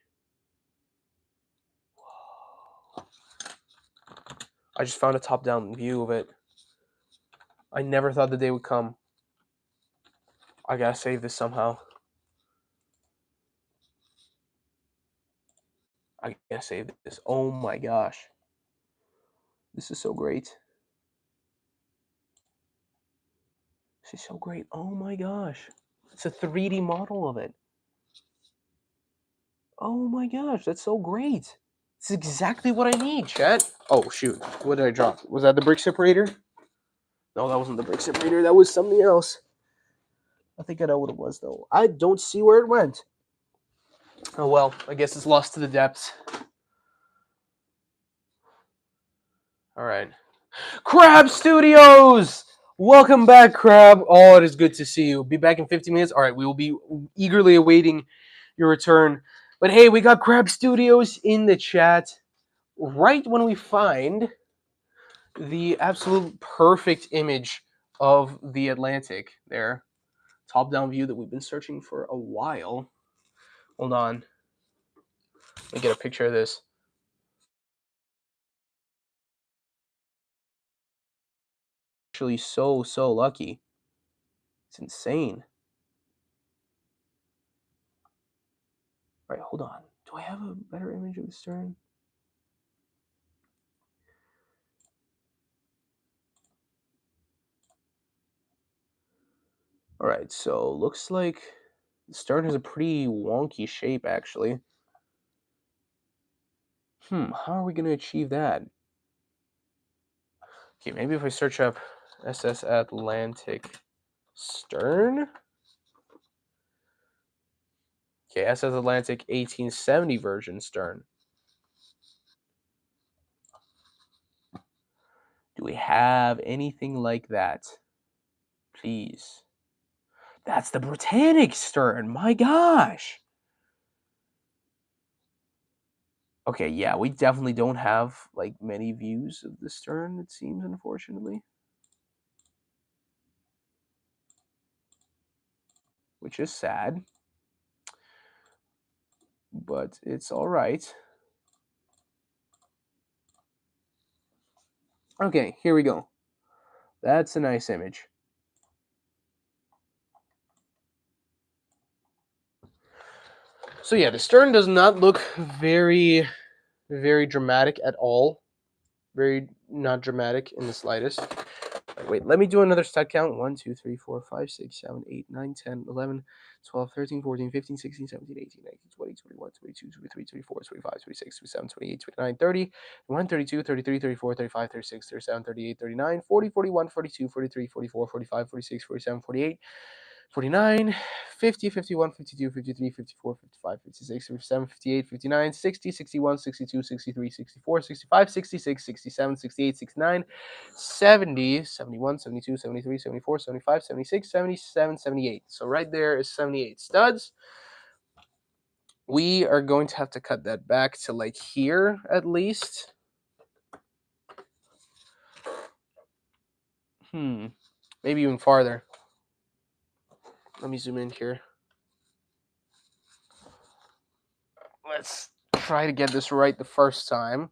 Whoa. I just found a top-down view of it. I never thought the day would come. I gotta save this somehow. I gotta save this. Oh my gosh. This is so great. This is so great. Oh my gosh. It's a 3D model of it. Oh my gosh, that's so great. It's exactly what I need, chat. Oh shoot. What did I drop? Was that the brick separator? No, that wasn't the brick separator. That was something else. I think I know what it was, though. I don't see where it went. Oh well, I guess it's lost to the depths. All right. Crab Studios! Welcome back, Crab. Oh, it is good to see you. Be back in 15 minutes. All right, we will be eagerly awaiting your return. But hey, we got Crab Studios in the chat right when we find the absolute perfect image of the Atlantic there. top-down view that we've been searching for a while. Hold on. Let me get a picture of this. Actually, so lucky. It's insane. All right, hold on. Do I have a better image of the stern? All right, so looks like the stern has a pretty wonky shape, actually. How are we going to achieve that? Okay, maybe if I search up SS Atlantic stern. Okay, SS Atlantic 1870 version stern. Do we have anything like that? Please. That's the Britannic stern. My gosh. Okay, yeah, we definitely don't have like many views of the stern, it seems, unfortunately. Which is sad. But it's all right. Okay, here we go. That's a nice image. So yeah, the stern does not look very dramatic at all. Very not dramatic in the slightest. Wait, let me do another stud count. 1, 2, 3, 4, 5, 6, 7, 8, 9, 10, 11, 12, 13, 14, 15, 16, 17, 18, 19, 20, 21, 22, 23, 24, 25, 26, 27, 28, 29, 30, 31, 32, 33, 34, 35, 36, 37, 38, 39, 40, 41, 42, 43, 44, 45, 46, 47, 48, 49, 50, 51, 52, 53, 54, 55, 56, 57, 58, 59, 60, 61, 62, 63, 64, 65, 66, 67, 68, 69, 70, 71, 72, 73, 74, 75, 76, 77, 78. So right there is 78 studs. We are going to have to cut that back to like here at least. Maybe even farther. Let me zoom in here. Let's try to get this right the first time.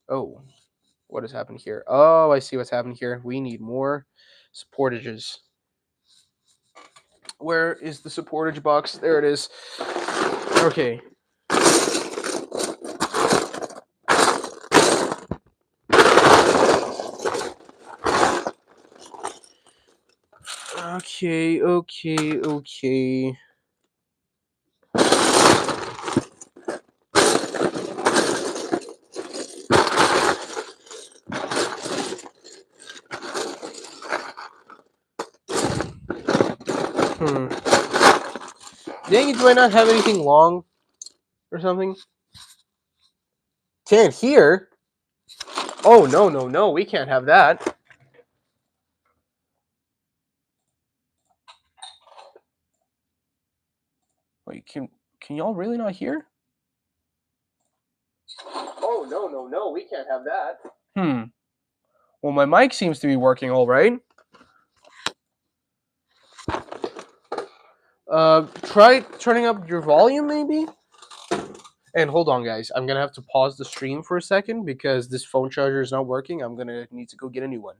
Oh, what has happened here? Oh, I see what's happened here. We need more supportages. Where is the supportage box? There it is. Okay. Okay. Dang it, do I not have anything long or something? Can't hear? Oh, no. We can't have that. Wait, can y'all really not hear? Oh, no. We can't have that. Well, my mic seems to be working all right. Try turning up your volume, maybe? And hold on, guys. I'm going to have to pause the stream for a second because this phone charger is not working. I'm going to need to go get a new one.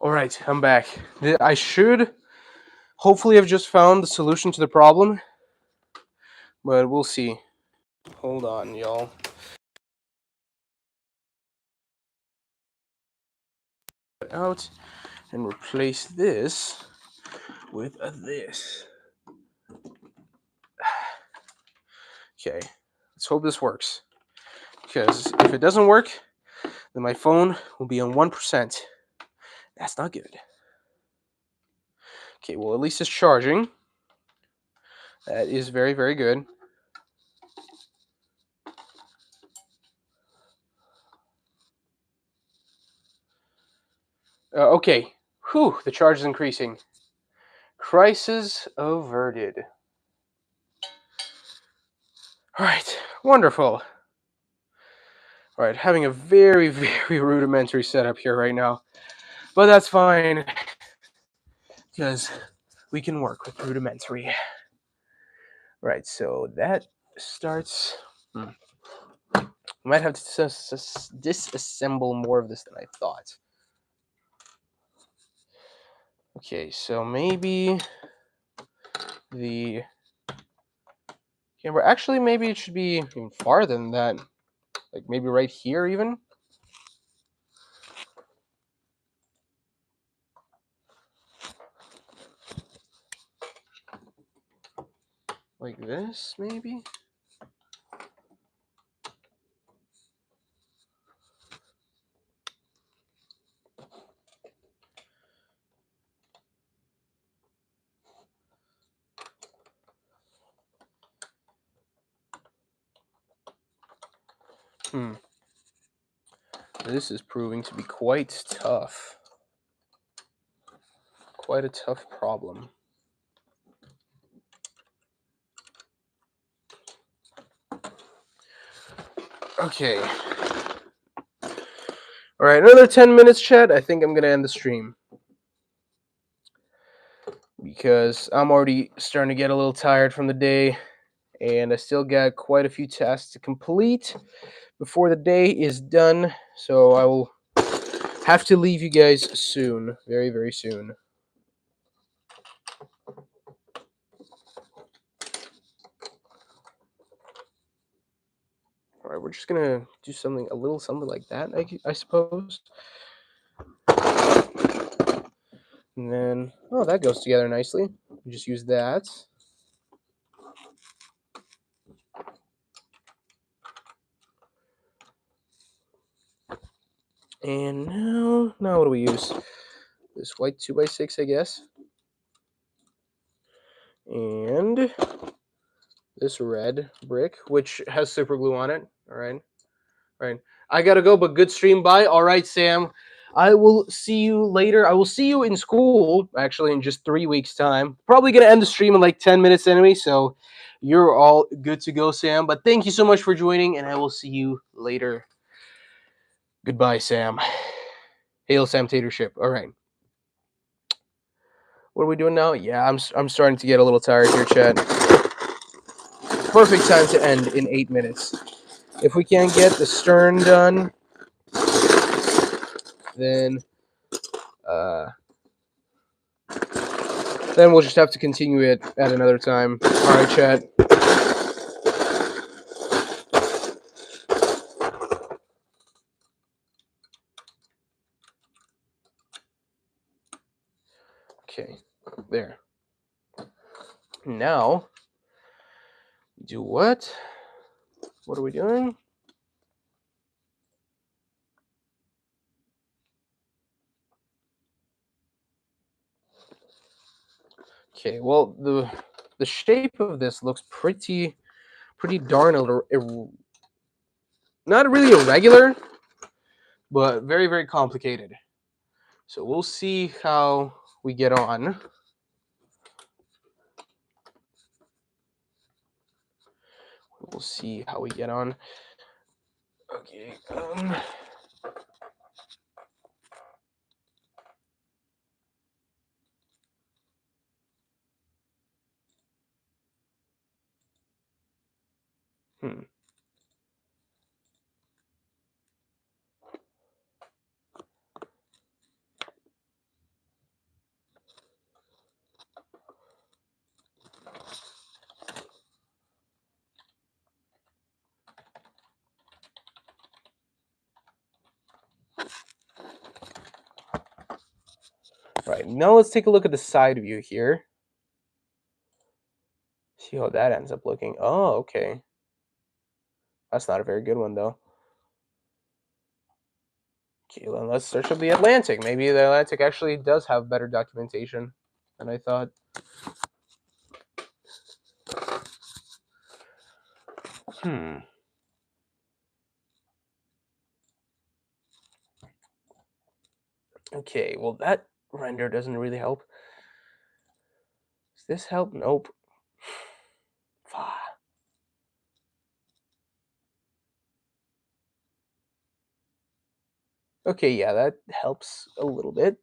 All right, I'm back. I should Hopefully I've just found the solution to the problem, but we'll see. Hold on, y'all. Out and replace this with this. Okay, let's hope this works. Because if it doesn't work, then my phone will be on 1%. That's not good. Okay, well, at least it's charging. That is very, very good. Okay. Whew, the charge is increasing. Crisis averted. All right, wonderful. All right, having a very, very rudimentary setup here right now. But that's fine, because we can work with rudimentary. Right, so that starts... I might have to disassemble more of this than I thought. Okay, so maybe the camera... Actually, maybe it should be even farther than that. Like maybe right here even? Like this, maybe? This is proving to be quite tough. Quite a tough problem. Okay. Alright, another 10 minutes, chat. I think I'm going to end the stream. Because I'm already starting to get a little tired from the day. And I still got quite a few tasks to complete before the day is done. So I will have to leave you guys soon. Very, very soon. Alright, we're just going to do something, a little something like that, I suppose. And then, oh, that goes together nicely. We just use that. And now what do we use? This white 2x6, I guess. And this red brick, which has super glue on it. All right. I gotta go, but good stream. Bye. All right, Sam. I will see you later. I will see you in school, actually, in just 3 weeks' time. Probably gonna end the stream in like 10 minutes anyway, so you're all good to go, Sam. But thank you so much for joining, and I will see you later. Goodbye, Sam. Hail Sam Tatership. All right. What are we doing now? Yeah, I'm starting to get a little tired here, Chad. Perfect time to end in 8 minutes. If we can't get the stern done, then we'll just have to continue it at another time. All right, Chad. Okay, there. Now, do what? What are we doing? Okay, well, the shape of this looks pretty darn not really irregular, but very, very complicated. So we'll see how we get on. We'll see how we get on. Okay. Right, now let's take a look at the side view here. See how that ends up looking. Oh, okay. That's not a very good one, though. Okay, then let's search up the Atlantic. Maybe the Atlantic actually does have better documentation than I thought. Okay, well, that render doesn't really help. Does this help? Nope. Okay, yeah, that helps a little bit.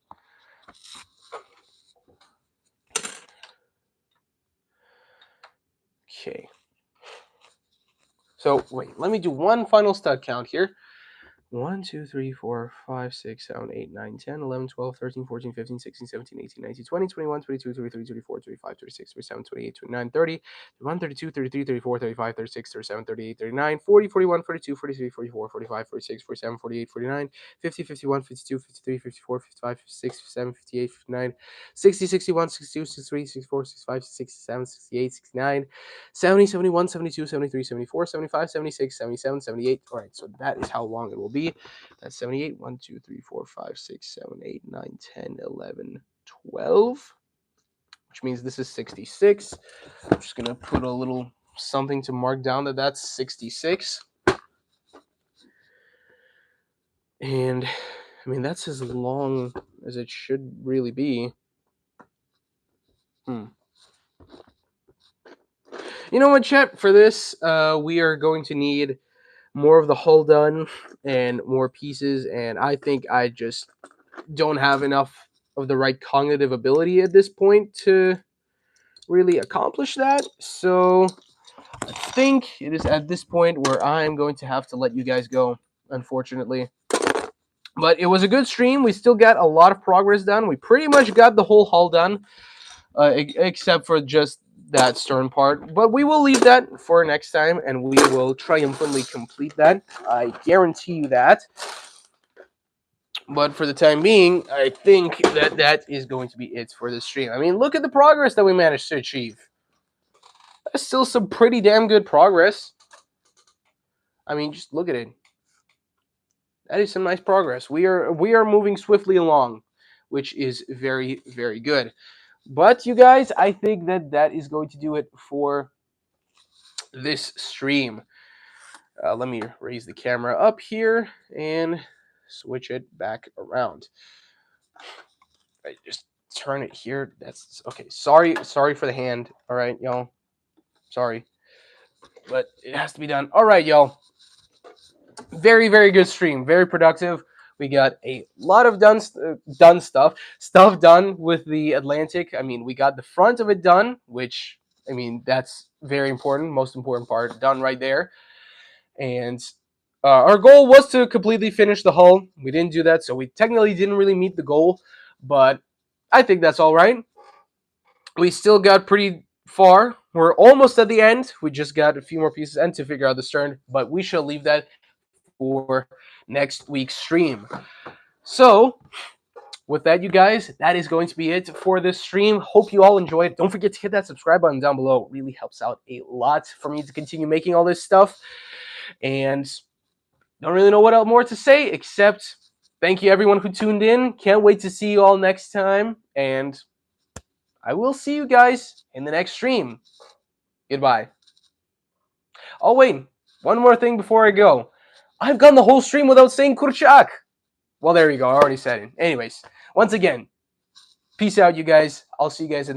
Okay. So, wait, let me do one final stud count here. 1, 2, 3, 4, 5, 6, 7, 8, 9, 10, 11, 12, 13, 14, 15, 16, 17, 18, 19, 20, 21, 22, 23, 24, 25, 26, 27, 28, 29, 30, 31, 32, 33, 34, 35, 36, 37, 38, 39, 40, 41, 42, 43, 44, 45, 46, 47, 48, 49, 50, 51, 52, 53, 54, 55, 56, 57, 58, 59, 60, 61, 62, 63, 64, 65, 67, 68, 69, 70, 71, 72, 73, 74, 75, 76, 77, 78. All right, so that is how long it will be. That's 78. 1, 2, 3, 4, 5, 6, 7, 8, 9, 10, 11, 12. Which means this is 66. I'm just going to put a little something to mark down that that's 66. And, I mean, that's as long as it should really be. You know what, chat? For this, we are going to need more of the hull done and more pieces. And I think I just don't have enough of the right cognitive ability at this point to really accomplish that. So I think it is at this point where I'm going to have to let you guys go, unfortunately. But it was a good stream. We still got a lot of progress done. We pretty much got the whole hull done, except for just that stern part. But we will leave that for next time, and we will triumphantly complete that. I guarantee you that. But for the time being, I think that that is going to be it for this stream. I mean, look at the progress that we managed to achieve. That's still some pretty damn good progress. I mean, just look at it. That is some nice progress. We are moving swiftly along, which is very, very good. But you guys, I think that that is going to do it for this stream. Let me raise the camera up here and switch it back around. I just turn it here. That's okay. Sorry for the hand. All right, y'all. Sorry, but it has to be done. All right, y'all. Very, very good stream. Very productive. We got a lot of done stuff done with the Atlantic. I mean, we got the front of it done, which, I mean, that's very important. Most important part done right there. And our goal was to completely finish the hull. We didn't do that, so we technically didn't really meet the goal, but I think that's all right. We still got pretty far. We're almost at the end. We just got a few more pieces and to figure out the stern, but we shall leave that for next week's stream. So, with that, you guys, that is going to be it for this stream. Hope you all enjoyed. Don't forget to hit that subscribe button down below. It really helps out a lot for me to continue making all this stuff. And don't really know what else more to say except thank you everyone who tuned in. Can't wait to see you all next time. And I will see you guys in the next stream. Goodbye. Oh, wait. One more thing before I go. I've gone the whole stream without saying Kurchak. Well, there you go. I already said it. Anyways, once again, peace out, you guys. I'll see you guys in the